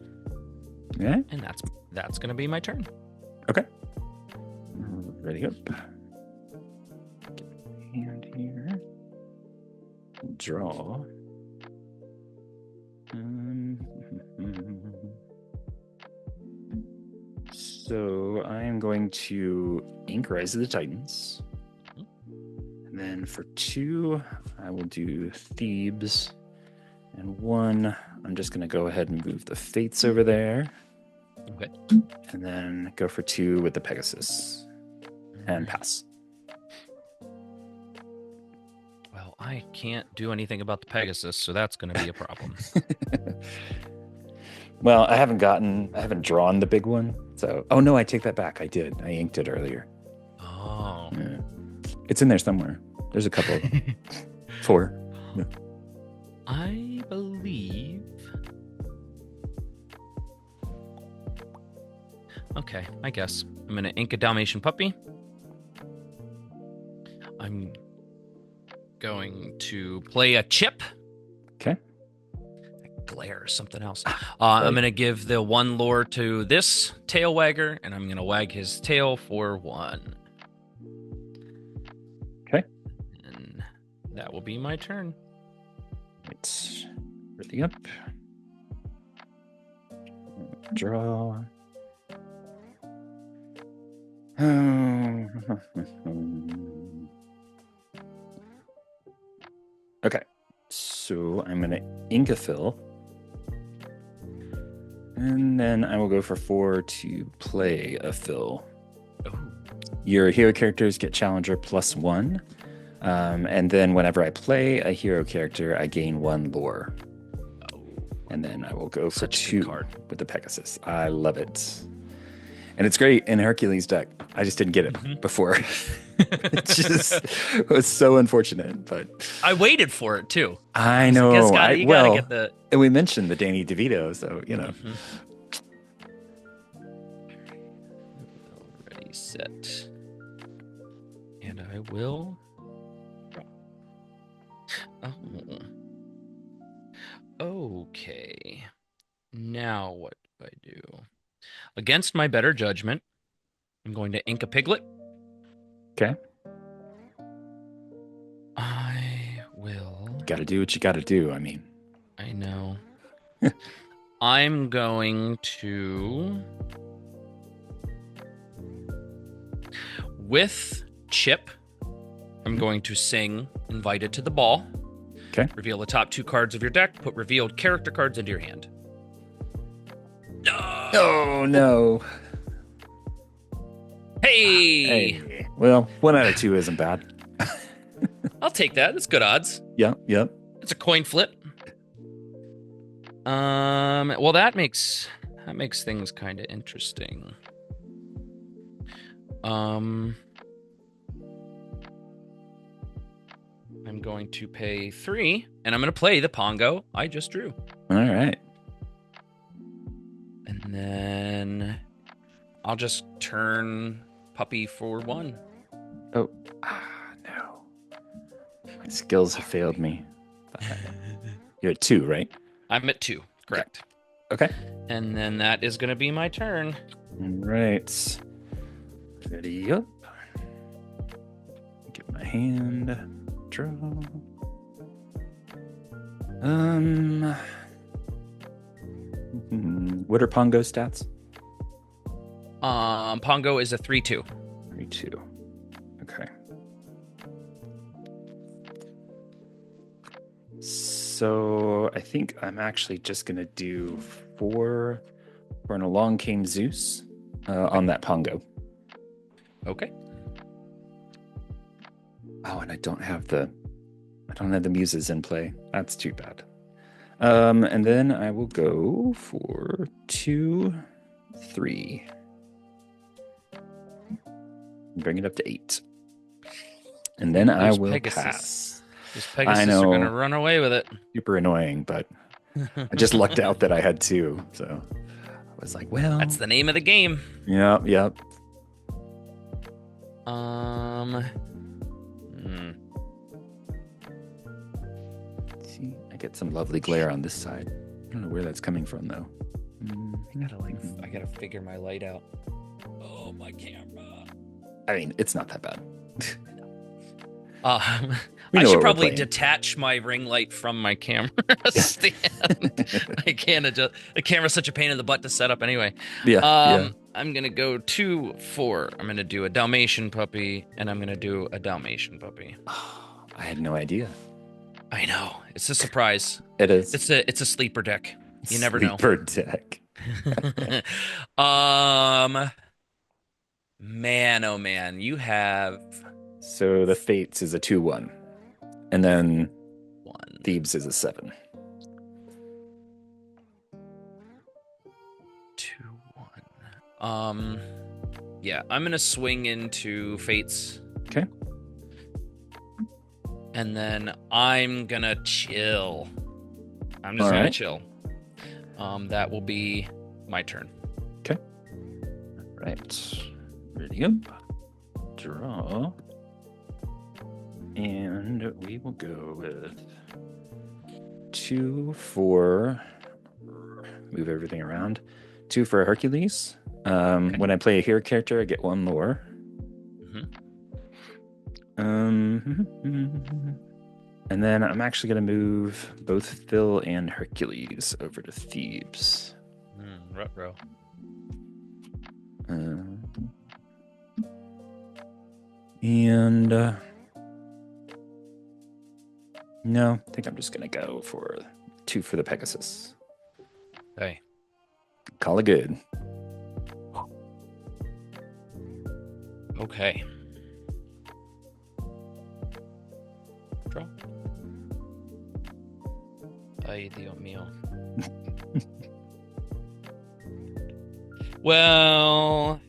Yeah. And that's going to be my turn. Okay. Ready up. Get my hand here. Draw. So I am going to ink Rise of the Titans. And then for 2, I will do Thebes. And 1, I'm just going to go ahead and move the Fates over there. Okay. And then go for 2 with the Pegasus. And pass. Well, I can't do anything about the Pegasus, so that's going to be a problem. Well, I haven't drawn the big one. So, oh no, I take that back. I did. I inked it earlier. Oh. Yeah. It's in there somewhere. There's a couple of them. 4. Yeah. I believe. Okay, I guess. I'm going to ink a Dalmatian puppy. I'm going to play a chip. Okay. Glare or something else. I'm going to give the 1 lore to this tail wagger, and I'm going to wag his tail for 1. Okay. And that will be my turn. It's ready up. Draw. Okay. So I'm going to ink a fill. And then I will go for 4 to play a fill. Oh. Your hero characters get Challenger +1. And then whenever I play a hero character, I gain 1 lore. Oh. And then I will go for Such a 2 good card. with the Pegasus. I love it. And it's great in Hercules deck. I just didn't get it before. It was so unfortunate, but I waited for it too. I know. You gotta get the. And we mentioned the Danny DeVito, so you know. Already set, and I will. Oh. Okay. Now what do I do? Against my better judgment, I'm going to ink a piglet. Okay. I will. Got to do what you got to do. I mean, I know. I'm going to, with Chip, I'm going to sing Invited to the Ball. Okay. Reveal the top 2 cards of your deck. Put revealed character cards into your hand. oh no. Hey! Well, 1 out of 2 isn't bad. I'll take that. That's good odds. Yep. It's a coin flip. Well, that makes things kind of interesting. I'm going to pay 3, and I'm going to play the Pongo I just drew. All right. And then I'll just turn Puppy for 1. Oh, no. My skills have failed me. You're at 2, right? I'm at 2, correct. Okay. And then that is going to be my turn. All right. Ready up. Get my hand. Draw. What are Pongo stats? Pongo is a 3/2. 3/2. Okay. So I think I'm actually just gonna do 4 for an Along Came Zeus on that Pongo. Okay. Oh, and I don't have the muses in play. That's too bad. And then I will go for 2, 3. Bring it up to 8. And then I will pass. Those Pegasus are going to run away with it. Super annoying, but I just lucked out that I had 2. So I was like, well. That's the name of the game. Yep. Um, hmm. See, I get some lovely glare on this side. I don't know where that's coming from though. I gotta figure my light out. Oh, my camera. I mean, it's not that bad. Um, We I know should what we're probably playing. detach my ring light from my camera stand. I can't adjust. The camera's such a pain in the butt to set up anyway. Yeah, yeah. I'm gonna go 2, 4. I'm gonna do a Dalmatian puppy, and I'm gonna do a Dalmatian puppy. Oh, I had no idea. I know. It's a surprise. It is It's a sleeper deck. You never know. sleeper deck. Um, man, oh man, you have So the Fates is a 2-1. And then 1, Thebes is a 7. 2, 1. Yeah, I'm gonna swing into Fates. Okay. And then I'm gonna chill. I'm just All gonna right. chill. That will be my turn. Okay. Right. Ready up. Draw. And we will go with 2 for move everything around. 2 for Hercules. Okay. When I play a hero character, I get 1 lore. Mhm. And then I'm actually going to move both Phil and Hercules over to Thebes. Ruh-roh. And no, I think I'm just going to go for 2 for the Pegasus. Hey. Call it good. Okay. Draw. Ay, Dios mío. Well,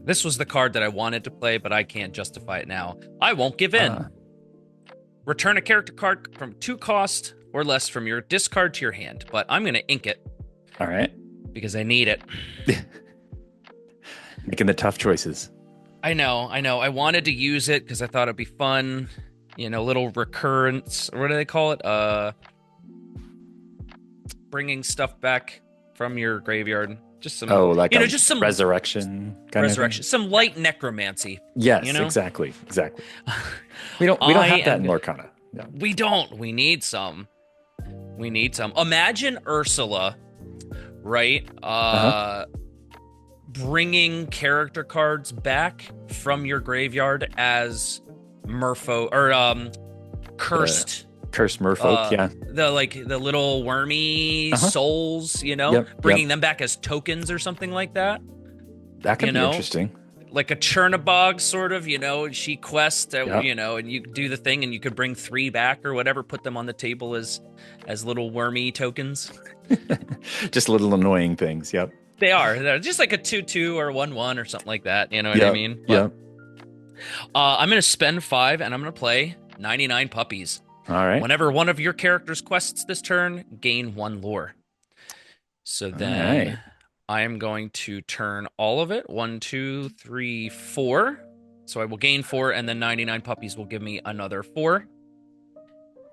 this was the card that I wanted to play, but I can't justify it now. I won't give in. Return a character card from 2 cost or less from your discard to your hand, but I'm going to ink it. All right. Because I need it. Making the tough choices. I know. I wanted to use it because I thought it'd be fun. You know, little recurrence. What do they call it? Bringing stuff back from your graveyard. Just some, like just some resurrection kind resurrection, some light necromancy. Yes, you know? exactly. We don't have that in Lorcana. No. We don't. We need some. Imagine Ursula, right? Bringing character cards back from your graveyard as Merfolk or cursed. Cursed merfolk, yeah. The little wormy souls, bringing them back as tokens or something like that. That could be interesting. Like a Chernabog sort of, she quests, and you do the thing and you could bring 3 back or whatever, put them on the table as little wormy tokens. Just little annoying things, yep. They're just like a 2/2 or 1/1 or something like that, you know what I mean? Yeah. I'm going to spend 5 and I'm going to play 99 Puppies. All right. Whenever one of your characters quests this turn, gain 1 lore. So then I am going to turn all of it. 1, 2, 3, 4. So I will gain 4, and then 99 Puppies will give me another 4.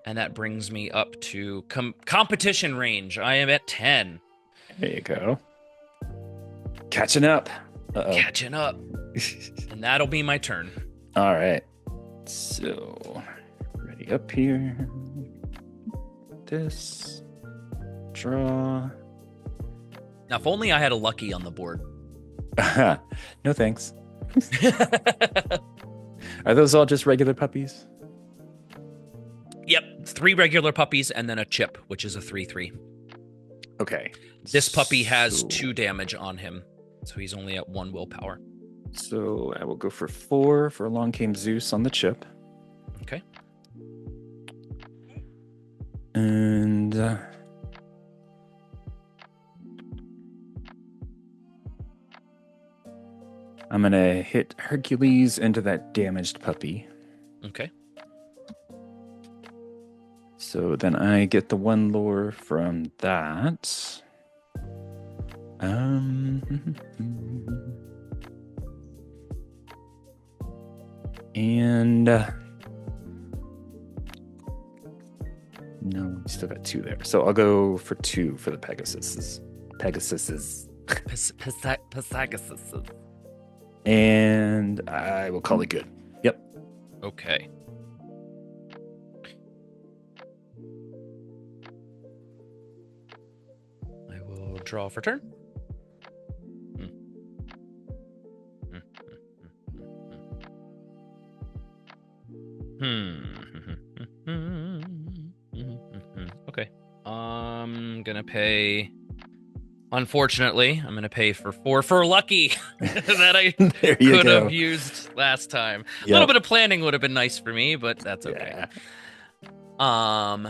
And that brings me up to competition range. I am at 10. There you go. Catching up. Catching up. And that'll be my turn. All right. So, ready up here. This. Draw. Now, if only I had a lucky on the board. No thanks. Are those all just regular puppies? Yep. 3 regular puppies and then a chip, which is a 3/3. Okay. This puppy has 2 damage on him, so he's only at 1 willpower. So I will go for 4 for Along Came Zeus on the chip. Okay. And I'm going to hit Hercules into that damaged puppy. Okay. So then I get the 1 lore from that. Um, and no, we still got two there. So I'll go for two for the Pegasus. Pegasuses. Pegasus. And I will call it good. Yep. Okay. I will draw for turn. Okay. I'm gonna pay. Unfortunately, I'm gonna pay for 4 for lucky that I There you could go. have used last time. A little Yep. bit of planning would have been nice for me, but that's okay. Yeah. Um,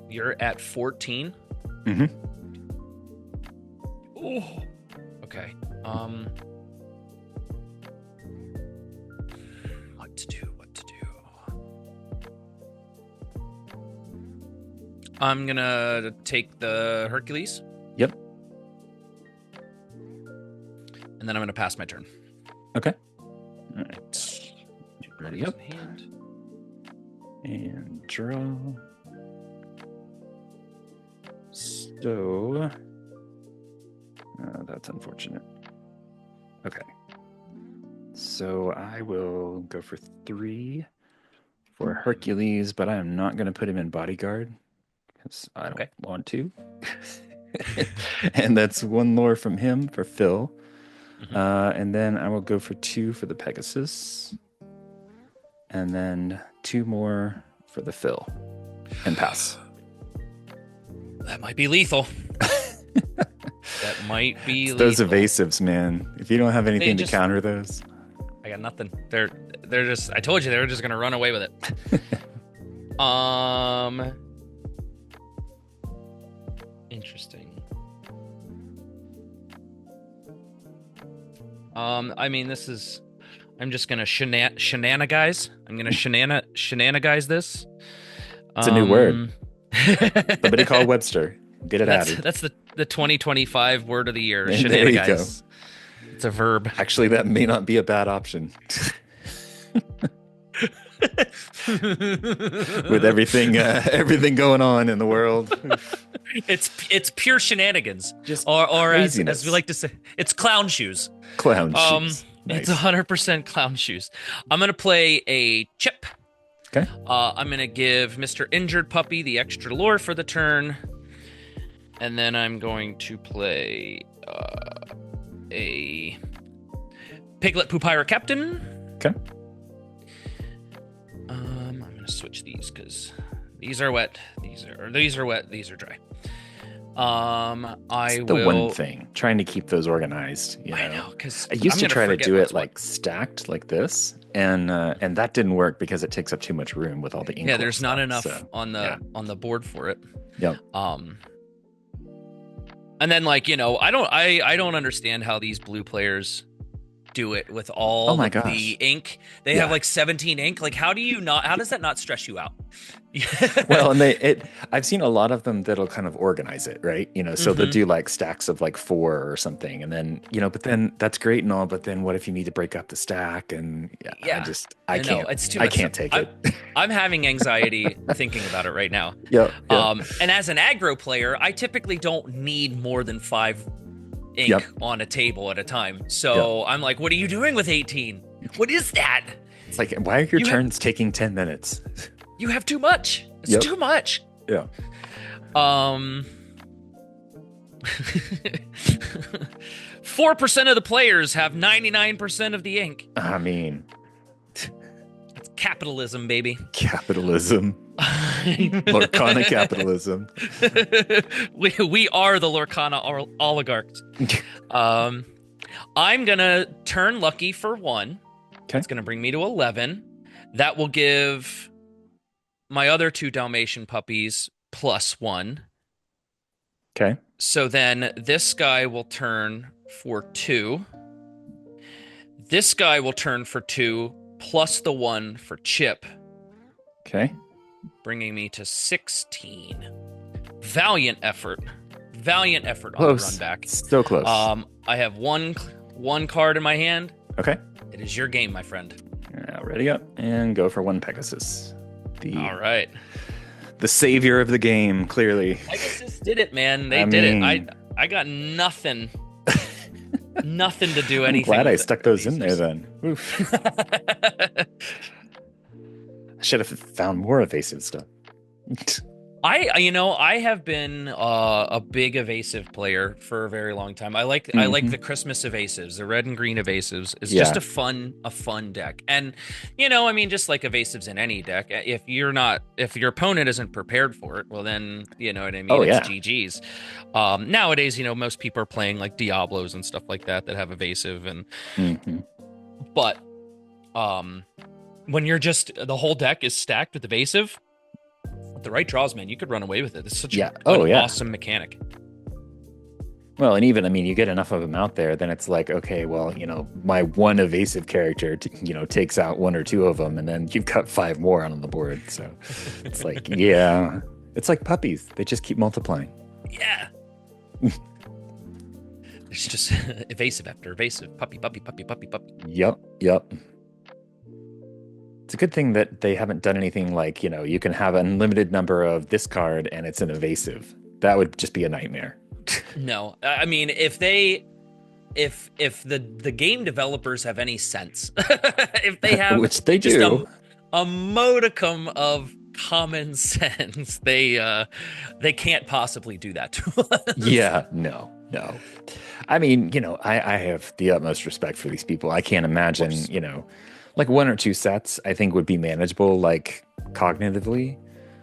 you're at 14. hmm Oh, okay. What to do? What to do? I'm gonna take the Hercules, Yep. and then I'm gonna pass my turn. Okay. All right. Ready up. Hand. And draw. So, that's unfortunate. Okay. So I will go for 3 for Hercules, but I am not going to put him in bodyguard because I don't want to. And that's 1 lore from him for Phil. And then I will go for 2 for the Pegasus. And then 2 more for the Phil. And pass. That might be lethal. That might be It's lethal. those evasives, man. If you don't have anything just- to counter those. I got nothing. They're just. I told you they were just gonna run away with it. Interesting. I mean, this is. I'm just gonna shenanigize. I'm gonna shenanigize this. It's a new word. Somebody call Webster. Get it added. That's the 2025 word of the year. And there you Shenaniganize. It's a verb. Actually, that may not be a bad option. With everything going on in the world. It's pure shenanigans. Just or as craziness. we like to say, it's clown shoes. Clown shoes. It's Nice. 100% clown shoes. I'm gonna play a chip. Okay. I'm gonna give Mr. Injured Puppy the extra lore for the turn, and then I'm going to play a Piglet Poopire Captain. Okay. I'm gonna switch these because these are wet. These are wet. These are dry. I The will. one thing, trying to keep those organized. You know? I know because I used to try to do it like stacked like this, and that didn't work because it takes up too much room with all the ink. Yeah, there's not stuff, enough so, on the board for it. Yep. And then like I don't understand how these blue players do it with all the ink. They have like 17 ink. Like how does that not stress you out? Well, and I've seen a lot of them that'll kind of organize it, right? So they'll do like stacks of like 4 or something, and then but then that's great and all, but then what if you need to break up the stack? And I can't. It's too I much. can't take it. I'm having anxiety thinking about it right now. Yeah. And as an aggro player, I typically don't need more than 5 ink on a table at a time. So I'm like, what are you doing with 18? What is that? It's like, why are your turns taking 10 minutes? You have too much. It's too much. Yeah. 4% of the players have 99% of the ink. I mean, it's capitalism, baby. Capitalism. Lorcana capitalism. We are the Lorcana oligarchs. I'm gonna turn lucky for 1. Okay. It's gonna bring me to 11. That will give my other 2 Dalmatian puppies +1. Okay. So then this guy will turn for 2. This guy will turn for 2 plus the 1 for Chip. Okay. bringing me to 16. Valiant effort. Valiant effort on the run Close. back. So close. I have one card in my hand. Okay. It is your game, my friend. Now ready up and go for one Pegasus. All right. The savior of the game, clearly. Pegasus did it, man. They did it. I got nothing. Nothing to do anything. I'm glad I with stuck those in there then. Oof. I should have found more evasive stuff. I have been a big evasive player for a very long time. I like the Christmas evasives, the red and green evasives. It's just a fun deck. And just like evasives in any deck, if your opponent isn't prepared for it, well then, you know what I mean? Oh, it's GG's. Nowadays, most people are playing like Diablos and stuff like that have evasive but when you're just the whole deck is stacked with evasive, with the right draws, man, you could run away with it. It's such an awesome mechanic. Well, and even, you get enough of them out there, then it's like, okay, well, my one evasive character, takes out one or two of them, and then you've got 5 more on the board. So it's like, yeah, it's like puppies. They just keep multiplying. Yeah. It's just evasive after evasive. Puppy. Yep. It's a good thing that they haven't done anything like, you can have an unlimited number of this card and it's an evasive. That would just be a nightmare. No, if the game developers have any sense, if they have, which they do, a modicum of common sense, they can't possibly do that to us. Yeah, no. I have the utmost respect for these people. I can't imagine, like 1 or 2 sets, I think would be manageable, like cognitively.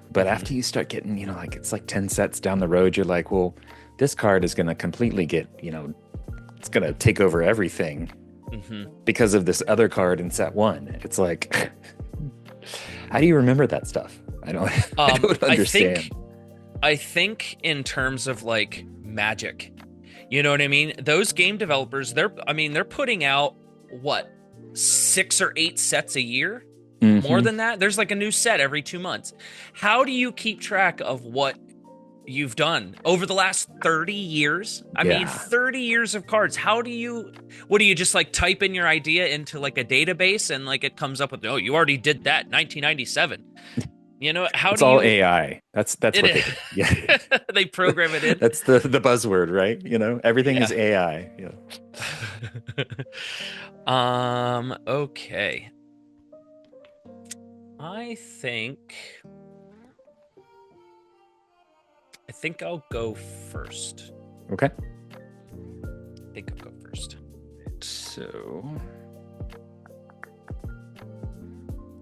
But after you start getting, it's like 10 sets down the road, you're like, well, this card is going to completely get, it's going to take over everything because of this other card in set 1. It's like, how do you remember that stuff? I don't understand. I think in terms of like Magic, you know what I mean? Those game developers, they're putting out what? 6 or 8 sets a year, more than that. There's like a new set every 2 months. How do you keep track of what you've done over the last 30 years? 30 years of cards. What do you just like type in your idea into like a database and like it comes up with, oh, you already did that in 1997. It's all AI. That's what they do. Yeah. They program it in. That's the buzzword, right? Everything is AI. Yeah. Okay. I think I'll go first. Okay. I think I'll go first. So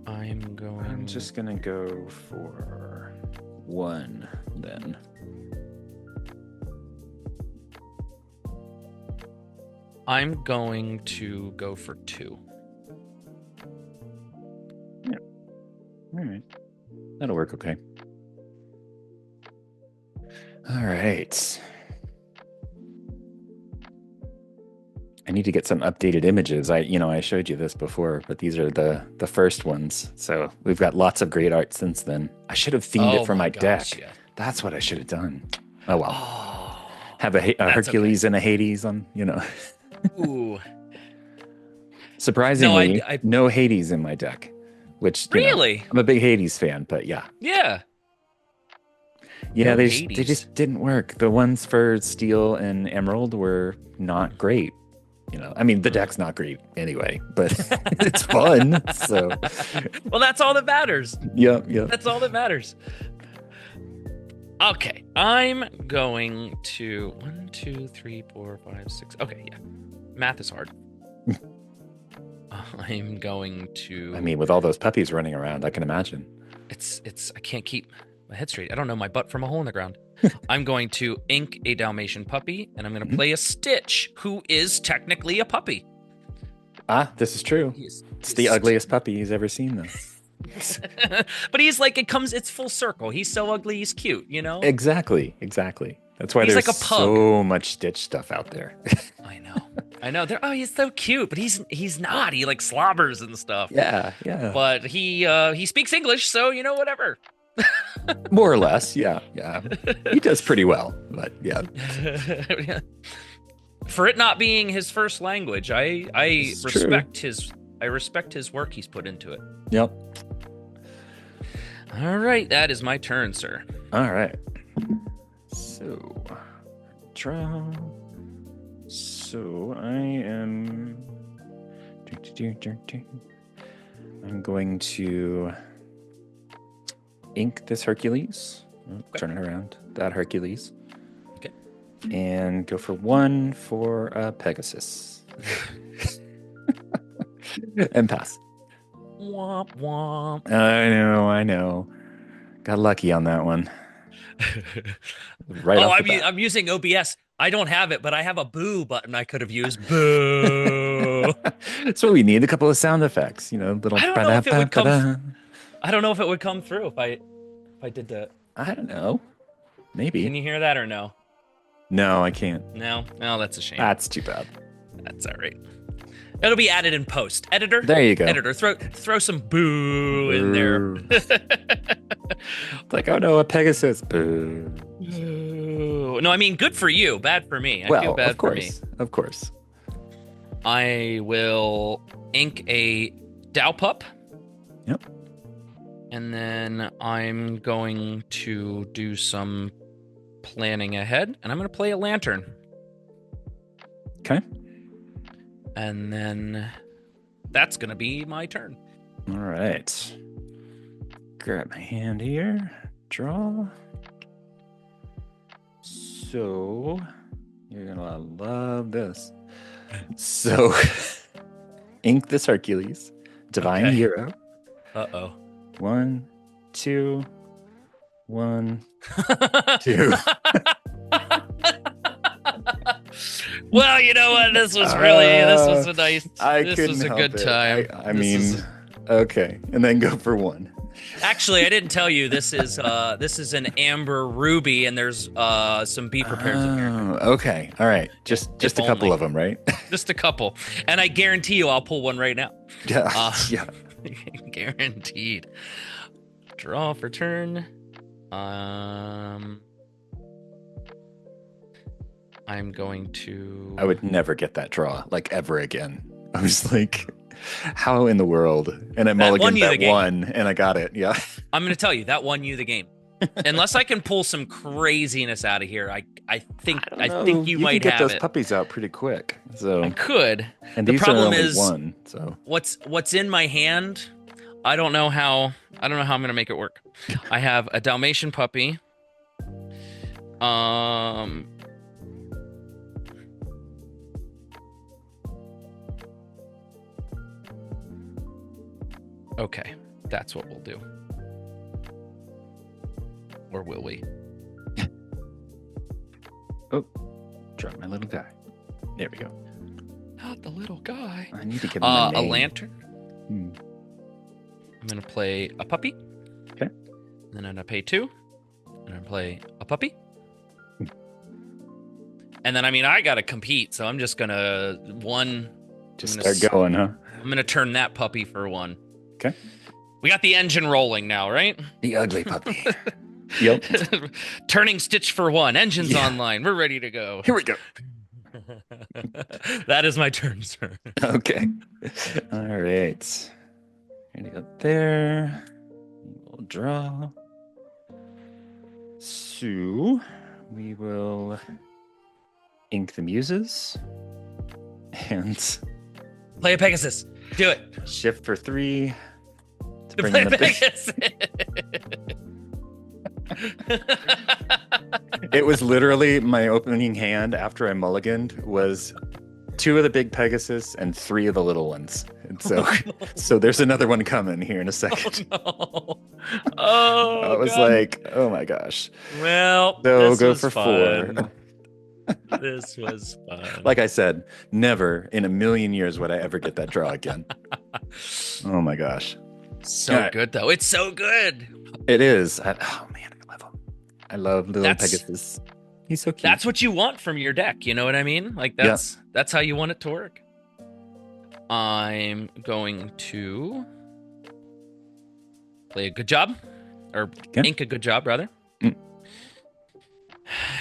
I'm just gonna go for 1 then. I'm going to go for 2. Yeah. All right. That'll work okay. All right. I need to get some updated images. I showed you this before, but these are the first ones. So we've got lots of great art since then. I should have themed it for my deck. Yeah. That's what I should have done. Oh well. Oh, have a Hercules and a Hades on, Ooh. Surprisingly, no Hades in my deck, which really, I'm a big Hades fan, but yeah. Yeah, they just didn't work. The ones for Steel and Emerald were not great. The deck's not great anyway, but it's fun. So, well, that's all that matters. Yeah. That's all that matters. Okay, I'm going to 1, 2, 3, 4, 5, 6. Okay, yeah. Math is hard. I'm going to. With all those puppies running around, I can imagine. I can't keep my head straight. I don't know my butt from a hole in the ground. I'm going to ink a Dalmatian puppy, and I'm going to play a Stitch, who is technically a puppy. This is true. It's the ugliest puppy he's ever seen, though. But he's like, it's full circle. He's so ugly, he's cute, Exactly. That's why he's there's like a pug. So much Stitch stuff out there. I know. I know. They're, oh, he's so cute, but he's not. He like slobbers and stuff. Yeah, yeah. But he speaks English, so you know whatever. More or less. Yeah, yeah. He does pretty well, but yeah, For it not being his first language, I it's true. respect his work he's put into it. Yep. All right, that is my turn, sir. All right. So, draw. So I am. I'm going to ink this Hercules. Oh, Okay. turn it around. That Hercules. Okay. And go for one for Pegasus. And pass. Womp womp. I know. Got lucky on that one. Right Oh, off the bat. I'm using OBS. I don't have it, but I have a boo button I could have used. Boo. That's what we need. A couple of sound effects, little. I don't know if it would come. I don't know if it would come through if I did that. I don't know. Maybe. Can you hear that or no? No, I can't. No, no, that's a shame. That's too bad. That's all right. It'll be added in post. Editor. There you go. Editor, throw some boo in there. It's like, oh no, a Pegasus. Boo. Boo. No, I mean, good for you, bad for me. I Well, feel bad of for me. course. Of course. I will ink a Dowpup. Yep. And then I'm going to do some planning ahead, and I'm going to play a lantern. Okay. And then that's going to be my turn. All right. Grab my hand here. Draw. So, you're going to love this. So, ink this Hercules. Divine Okay. Hero. Uh-oh. 1, 2, 1, 2. Well, you know what? This was a nice. This was a good time. I mean, okay, and then go for 1. Actually, I didn't tell you this is an amber ruby, and there's some be prepared in here. Okay, all right, just a couple only. of them, right? Just a couple, and I guarantee you, I'll pull one right now. Yeah, yeah. Guaranteed. Draw for turn. I'm going to. I would never get that draw, like, ever again. I was like, how in the world? And I mulliganed that one, and I got it. Yeah. I'm going to tell you, that won you the game. Unless I can pull some craziness out of here, I think you might get have those it. Puppies out pretty quick. So I could. And the these problem are only is one. So what's in my hand. I don't know how I'm going to make it work. I have a Dalmatian puppy. Okay, that's what we'll do. Or will we? Oh, drop my little guy. There we go. Not the little guy. I need to give him a name. A lantern. Hmm. I'm gonna play a puppy. Okay. Then I'm gonna pay 2. And I'm gonna play a puppy. And then I gotta compete, so I'm just gonna start going, huh? I'm gonna turn that puppy for 1. Okay. We got the engine rolling now, right? The ugly puppy. Yep. Turning Stitch for 1. Engines online. We're ready to go. Here we go. That is my turn, sir. Okay. All right. Gonna go there. We'll draw. So we will ink the muses and Play a Pegasus. Do it. shift for 3 to bring Play in a the big. Pegasus. It was literally my opening hand after I mulliganed was 2 of the big Pegasus and 3 of the little ones. And so, so there's another one coming here in a second. Oh, no. Oh, I was God. like, oh my gosh. Well, So this go was for fun. 4. This was fun. Like I said, never in a million years would I ever get that draw again. Oh my gosh. So All right. good, though. It's so good. It is. Oh man, I love them. I love little That's- Pegasus. He's so cute. That's what you want from your deck. You know what I mean? Like Yeah. that's how you want it to work. I'm going to play a good job, or Okay. ink a good job rather. Mm.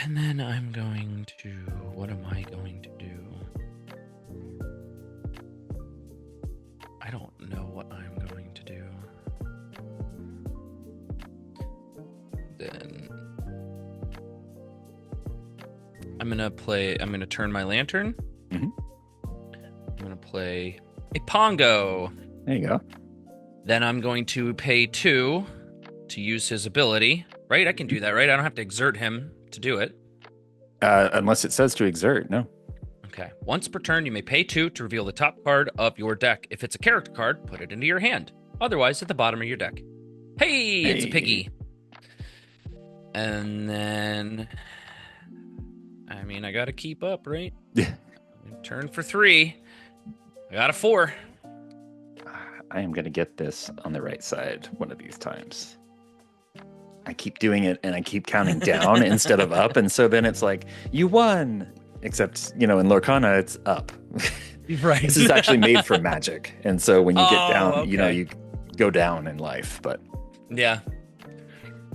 And then I'm going to. What am I going to do? I don't know what I'm going to do. Then I'm gonna turn my lantern. Mhm. I'm gonna play a Pongo. There you go. Then I'm going to pay 2 to use his ability. Right? I can do that, right? I don't have to exert him to do it. Unless it says to exert. No. Okay. Once per turn, you may pay 2 to reveal the top card of your deck. If it's a character card, put it into your hand. Otherwise, at the bottom of your deck. Hey, it's a piggy. And then, I mean, I gotta keep up, right? Yeah. Turn for 3. I got a 4. I am going to get this on the right side one of these times. I keep doing it and I keep counting down instead of up. And so then it's like, you won. Except, in Lorcana, it's up. Right. This is actually made for magic. And so when you get down, okay. you go down in life. But Yeah.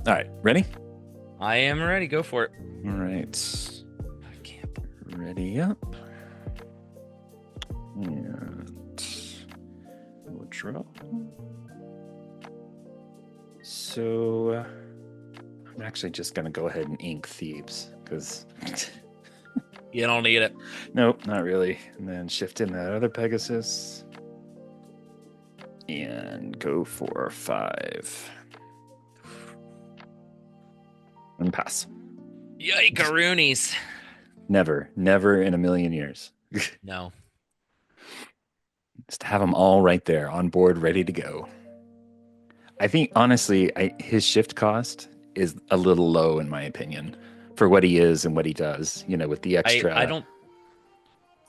all right, ready? I am ready. Go for it. All right. I can't. Ready up. And we'll draw. So I'm actually just going to go ahead and ink Thebes because You don't need it. nope, not really. And then shift in that other Pegasus and go for 5 and pass. Yikeroonies. Never in a million years. No. Just have them all right there on board, ready to go. I think honestly, his shift cost is a little low in my opinion for what he is and what he does. With the extra. I don't.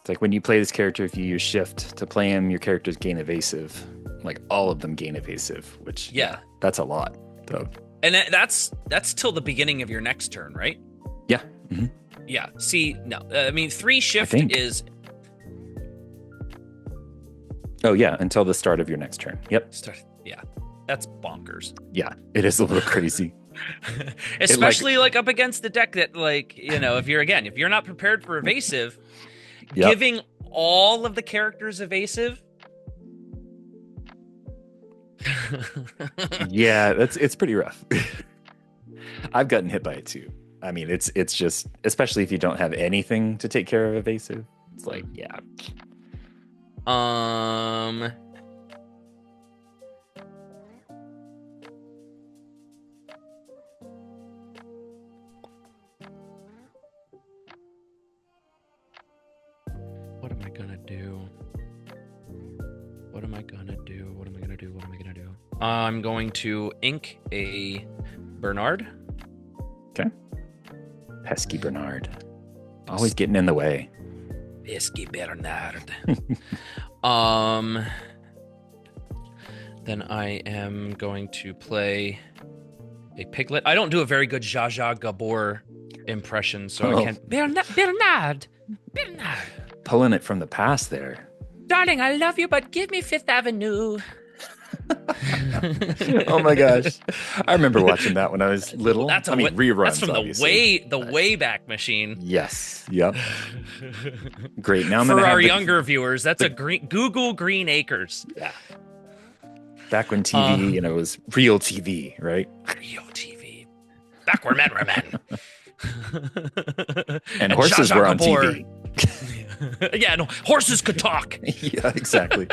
It's like when you play this character, if you use shift to play him, your characters gain evasive. Like all of them gain evasive, which Yeah. that's a lot though. And that's till the beginning of your next turn, right? Yeah. Mm-hmm. Yeah. See, no. I mean, 3 shift think. is. Oh yeah, until the start of your next turn. Yep. Yeah. That's bonkers. Yeah, it is a little crazy. Especially like up against the deck that, like, if you're not prepared for evasive, Yep. giving all of the characters evasive. Yeah, it's pretty rough. I've gotten hit by it too. I mean, it's just, especially if you don't have anything to take care of evasive. It's like, yeah. What am I gonna do? What am I gonna do? What am I gonna do? What am I gonna do? I'm going to ink a Bernard. Okay. Pesky Bernard. Always getting in the way. Pesky Bernard. Then I am going to play a Piglet. I don't do a very good Zsa Zsa Gabor impression, so I can't. Bernard. Pulling it from the past there. Darling, I love you, but give me Fifth Avenue. Oh my gosh. I remember watching that when I was little. Reruns. That's from obviously. the Wayback Machine. Yes. Yep. Great. Now I'm For gonna have our the- younger viewers, that's a Google Green Acres. Yeah. Back when TV, was real TV, right? Real TV. Back where men were men. And horses were on Gabor. TV. Yeah, no, horses could talk. Yeah, exactly.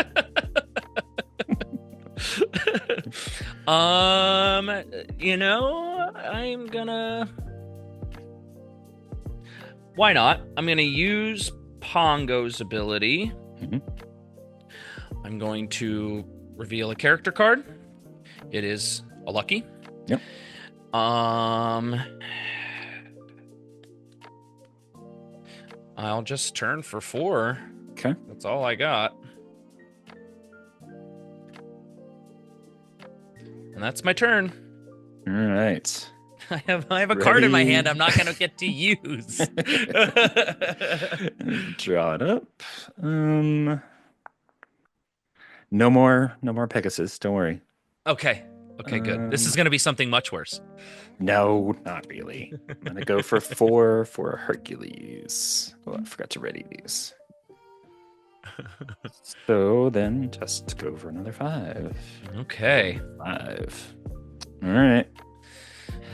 I'm gonna. Why not? I'm gonna use Pongo's ability. Mhm. I'm going to reveal a character card. It is a lucky. Yep. I'll just turn for 4. Okay. That's all I got. And that's my turn. All right. I have a card in my hand Ready? I'm not gonna get to use. Draw it up. Um, no more Pegasus. Don't worry. Okay. Okay, good. This is Um, gonna be something much worse. no, not really. I'm gonna go for 4 for Hercules. Oh, I forgot to ready these. So then just go for another 5. Okay. 5. All right.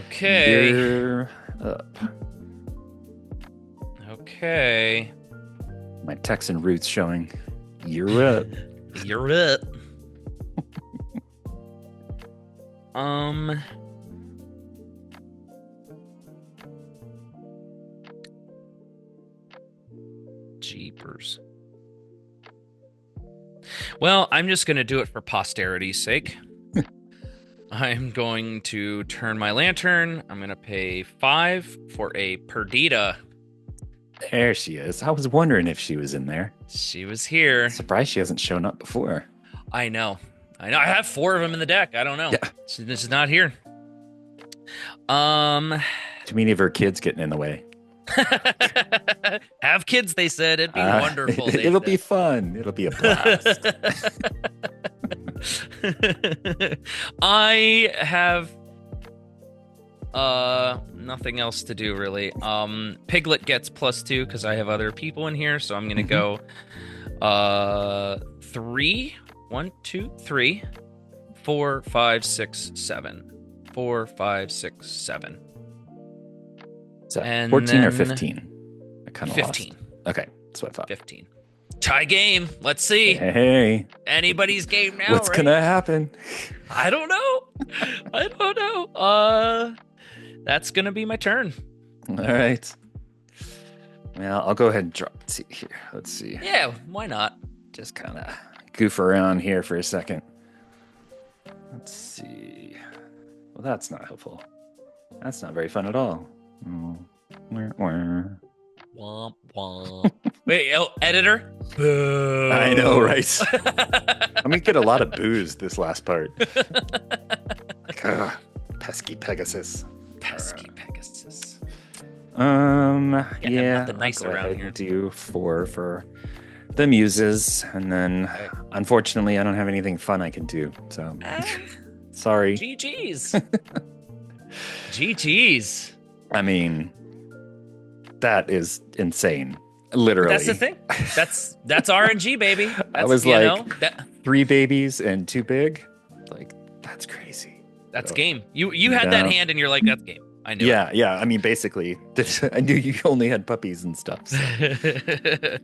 Okay. You're up. Okay. My Texan roots showing. You're up. You're up. Um. Jeepers. Well, I'm just going to do it for posterity's sake. I'm going to turn my lantern. I'm going to pay 5 for a Perdita. There she is. I was wondering if she was in there. She was here. Surprised she hasn't shown up before. I know. I know. I have 4 of them in the deck. I don't know. Yeah. She's not here. Too many of her kids getting in the way. Have kids, they said. It'd be wonderful. It'll be fun. It'll be a blast. I have nothing else to do really. Piglet gets +2 because I have other people in here, so I'm gonna go 3. 1, 2, 3, 4, 5, 6, 7. 4, 5, 6, 7. Is that And 14 or then 15? I kind of 15. lost. Okay, that's what I thought. 15. Tie game. Let's see. Hey, Anybody's game now, what's right? gonna happen? I don't know. I don't know. That's gonna be my turn. All right. Well, I'll go ahead and draw. Let's see here. Let's see. Yeah, why not? Just kind of goof around here for a second. Let's see. Well, that's not helpful. That's not very fun at all. Oh. Womp womp. Wait, editor? Boo. I know, right? Let me get a lot of booze this last part. Like, pesky Pegasus. Pesky Pegasus. Yeah, nothing nice I'll go around ahead here. and do 4 for the muses, and then Okay. unfortunately, I don't have anything fun I can do. So sorry. GG's. GG's. I mean, that is insane. Literally, That's the thing. That's RNG, baby. That's, I was you like, know, that, 3 babies and 2 big. Like, that's crazy. that's So, game. You had that yeah. hand, and you're like, that's game. I knew. Yeah, yeah. I mean, basically, I knew you only had puppies and stuff. So. It.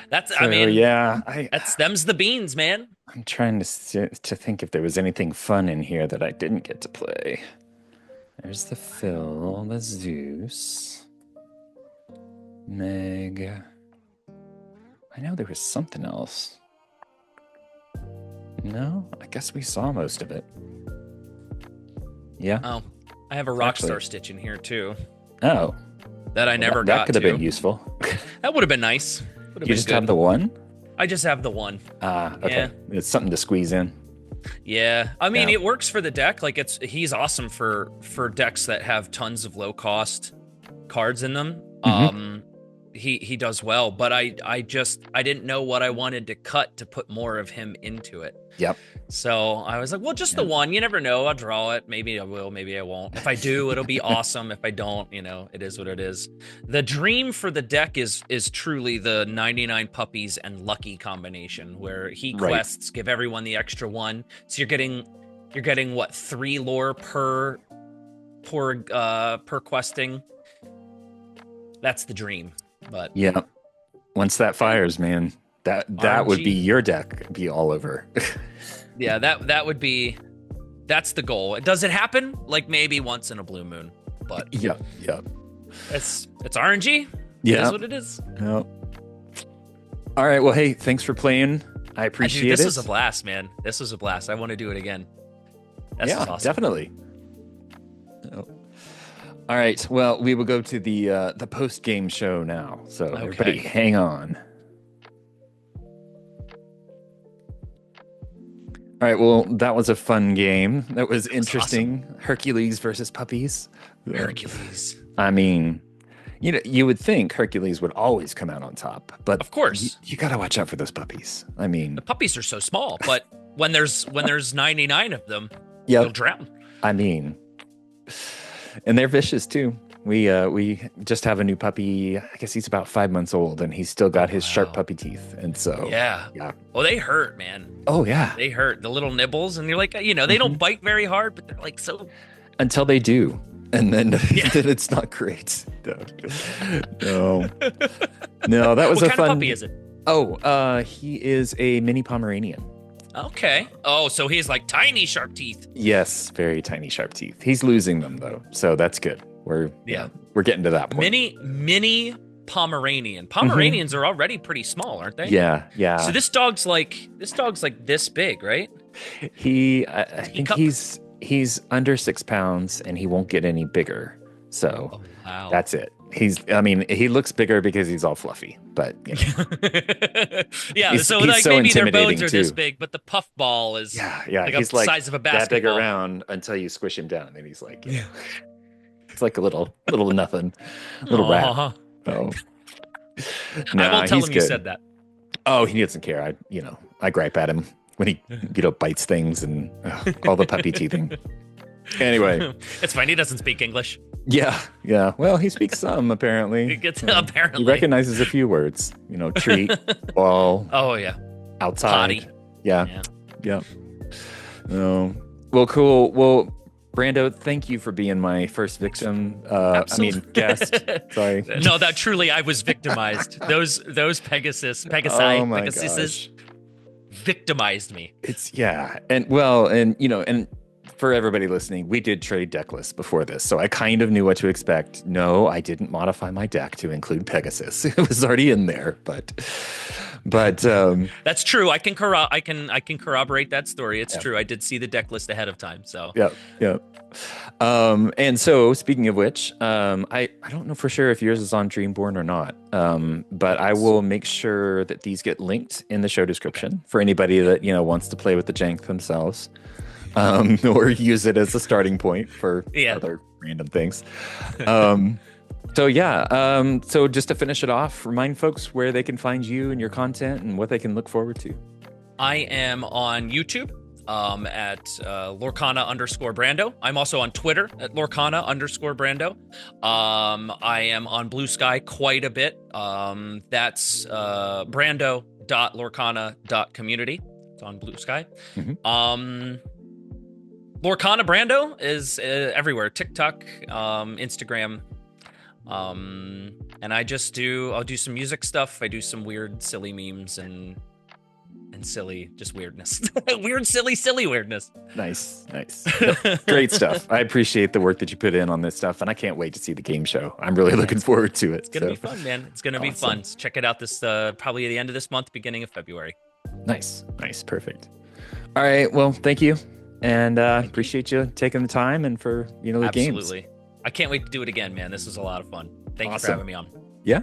That's. I So, mean, yeah, that's them's the beans, man. I'm trying to think if there was anything fun in here that I didn't get to play. There's the Phil, the Zeus, Meg. I know there was something else. No, I guess we saw most of it. Yeah. Oh, I have a Rockstar Actually- Stitch in here too Oh, that I never that got could have to. been useful. That would have been nice. Would have You been just good. have the one? I just have the one. Ah, okay. Yeah. It's something to squeeze in. Yeah, I mean Yeah. it works for the deck. Like he's awesome for decks that have tons of low cost cards in them. He does well, but I didn't know what I wanted to cut to put more of him into it. Yep. So I was like, well, just the one. You never know. I'll draw it. Maybe I will. Maybe I won't. If I do, it'll be awesome. If I don't, it is what it is. The dream for the deck is truly the 99 puppies and lucky combination, where he Right. quests give everyone the extra one. So you're getting what, 3 lore per questing. That's the dream. But Yeah. Once that fires, man, that would RNG. be your deck be all over. yeah, that would be. That's the goal. Does it happen? Like maybe once in a blue moon, but Yep. it's RNG. It Yeah. is what it is. Yep. All right. Well, hey, thanks for playing. I appreciate Dude, this it. was a blast, man. This was a blast. I want to do it again. That's Yeah, awesome. definitely. Oh. All right. Well, we will go to the post game show now. So everybody, Okay. hang on. All right, well, that was a fun game. That was That was awesome. interesting. Hercules versus puppies. Uh, Hercules. I mean, you would think Hercules would always come out on top, but Of you, course. you got to watch out for those puppies. I The mean, puppies are so small, but when there's 99 of them, you'll yep. drown. I mean, and they're vicious too. We just have a new puppy. I guess he's about 5 months old, and he's still Oh got his sharp wow. puppy teeth. And so, Yeah. yeah. Oh, they hurt, man. Oh yeah. They hurt. The little nibbles, and you're like, they Mhm. don't bite very hard, but they're like so. Until they do, and then Yeah. then it's not great. No, no, no. That was What a kind of fun. puppy is it? Oh, he is a mini Pomeranian. Okay. Oh, so he's like tiny sharp teeth. Yes, very tiny sharp teeth. He's losing them though, so that's good. Yeah. We're getting to that point. Mini Pomeranian. Mhm. Pomeranians are already pretty small, aren't they? Yeah, yeah. So this dog's like this big, right? I think Teacup? he's under 6 pounds, and he won't get any bigger. So Oh wow. that's it. I mean, he looks bigger because he's all fluffy, but Yeah, he's so he's like so maybe their intimidating bones are this too. big, but the puff ball is Yeah. like a He's like size of a that big basketball. around until you squish him down, and he's like, Yeah. it's like a little nothing, little rat. Aw. Oh, I nah, won't tell he's him you good. said that. Oh, he doesn't care. I gripe at him when he, bites things and all the puppy teething. Anyway, It's fine. He doesn't speak English. yeah. Well, he speaks some He apparently. gets He apparently. recognizes a few words. Treat, ball, Oh yeah. outside. Potty. Yeah, Yeah. yeah. Oh, well, cool. Well, Brando, thank you for being my first victim. Absolutely. Guest. Sorry. No, that truly I was victimized. Those Oh my Pegasuses gosh. victimized me. And for everybody listening, we did trade deck lists before this, so I kind of knew what to expect. No, I didn't modify my deck to include Pegasus. It was already in there, but That's true. I can corroborate that story. It's yeah, true. I did see the deck list ahead of time. So yeah, yeah. And so speaking of which, I don't know for sure if yours is on Dreamborn or not. But I will make sure that these get linked in the show description for anybody that wants to play with the jank themselves. Or use it as a starting point for Yeah. other random things. So yeah, so just to finish it off, remind folks where they can find you and your content and what they can look forward to. I am on YouTube at Lorcana_Brando. I'm also on Twitter at Lorcana_Brando. I am on Blue Sky quite a bit. That's Brando.Lorcana.community. It's on Blue Sky. Mhm. Lorcana Brando is everywhere. TikTok, Instagram. And I'll do some music stuff. I do some weird, silly memes and silly, just weirdness. Weird, silly weirdness. Nice. Yep. Great stuff. I appreciate the work that you put in on this stuff, and I can't wait to see the game show. I'm really looking forward to it. It's gonna be fun, man. It's gonna be Awesome. fun. So check it out this probably at the end of this month, beginning of February. Nice, perfect. All right, well, thank you, and appreciate you taking the time and for the games. Absolutely. I can't wait to do it again, man. This was a lot of fun. Thank you for Awesome. having me on. Yeah.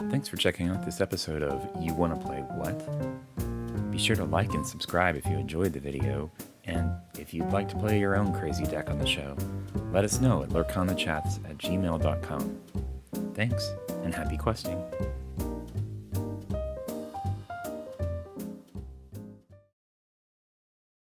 Thanks for checking out this episode of You Wanna Play What? Be sure to like and subscribe if you enjoyed the video, and if you'd like to play your own crazy deck on the show, let us know at lurkanachats@gmail.com. Thanks, and happy questing.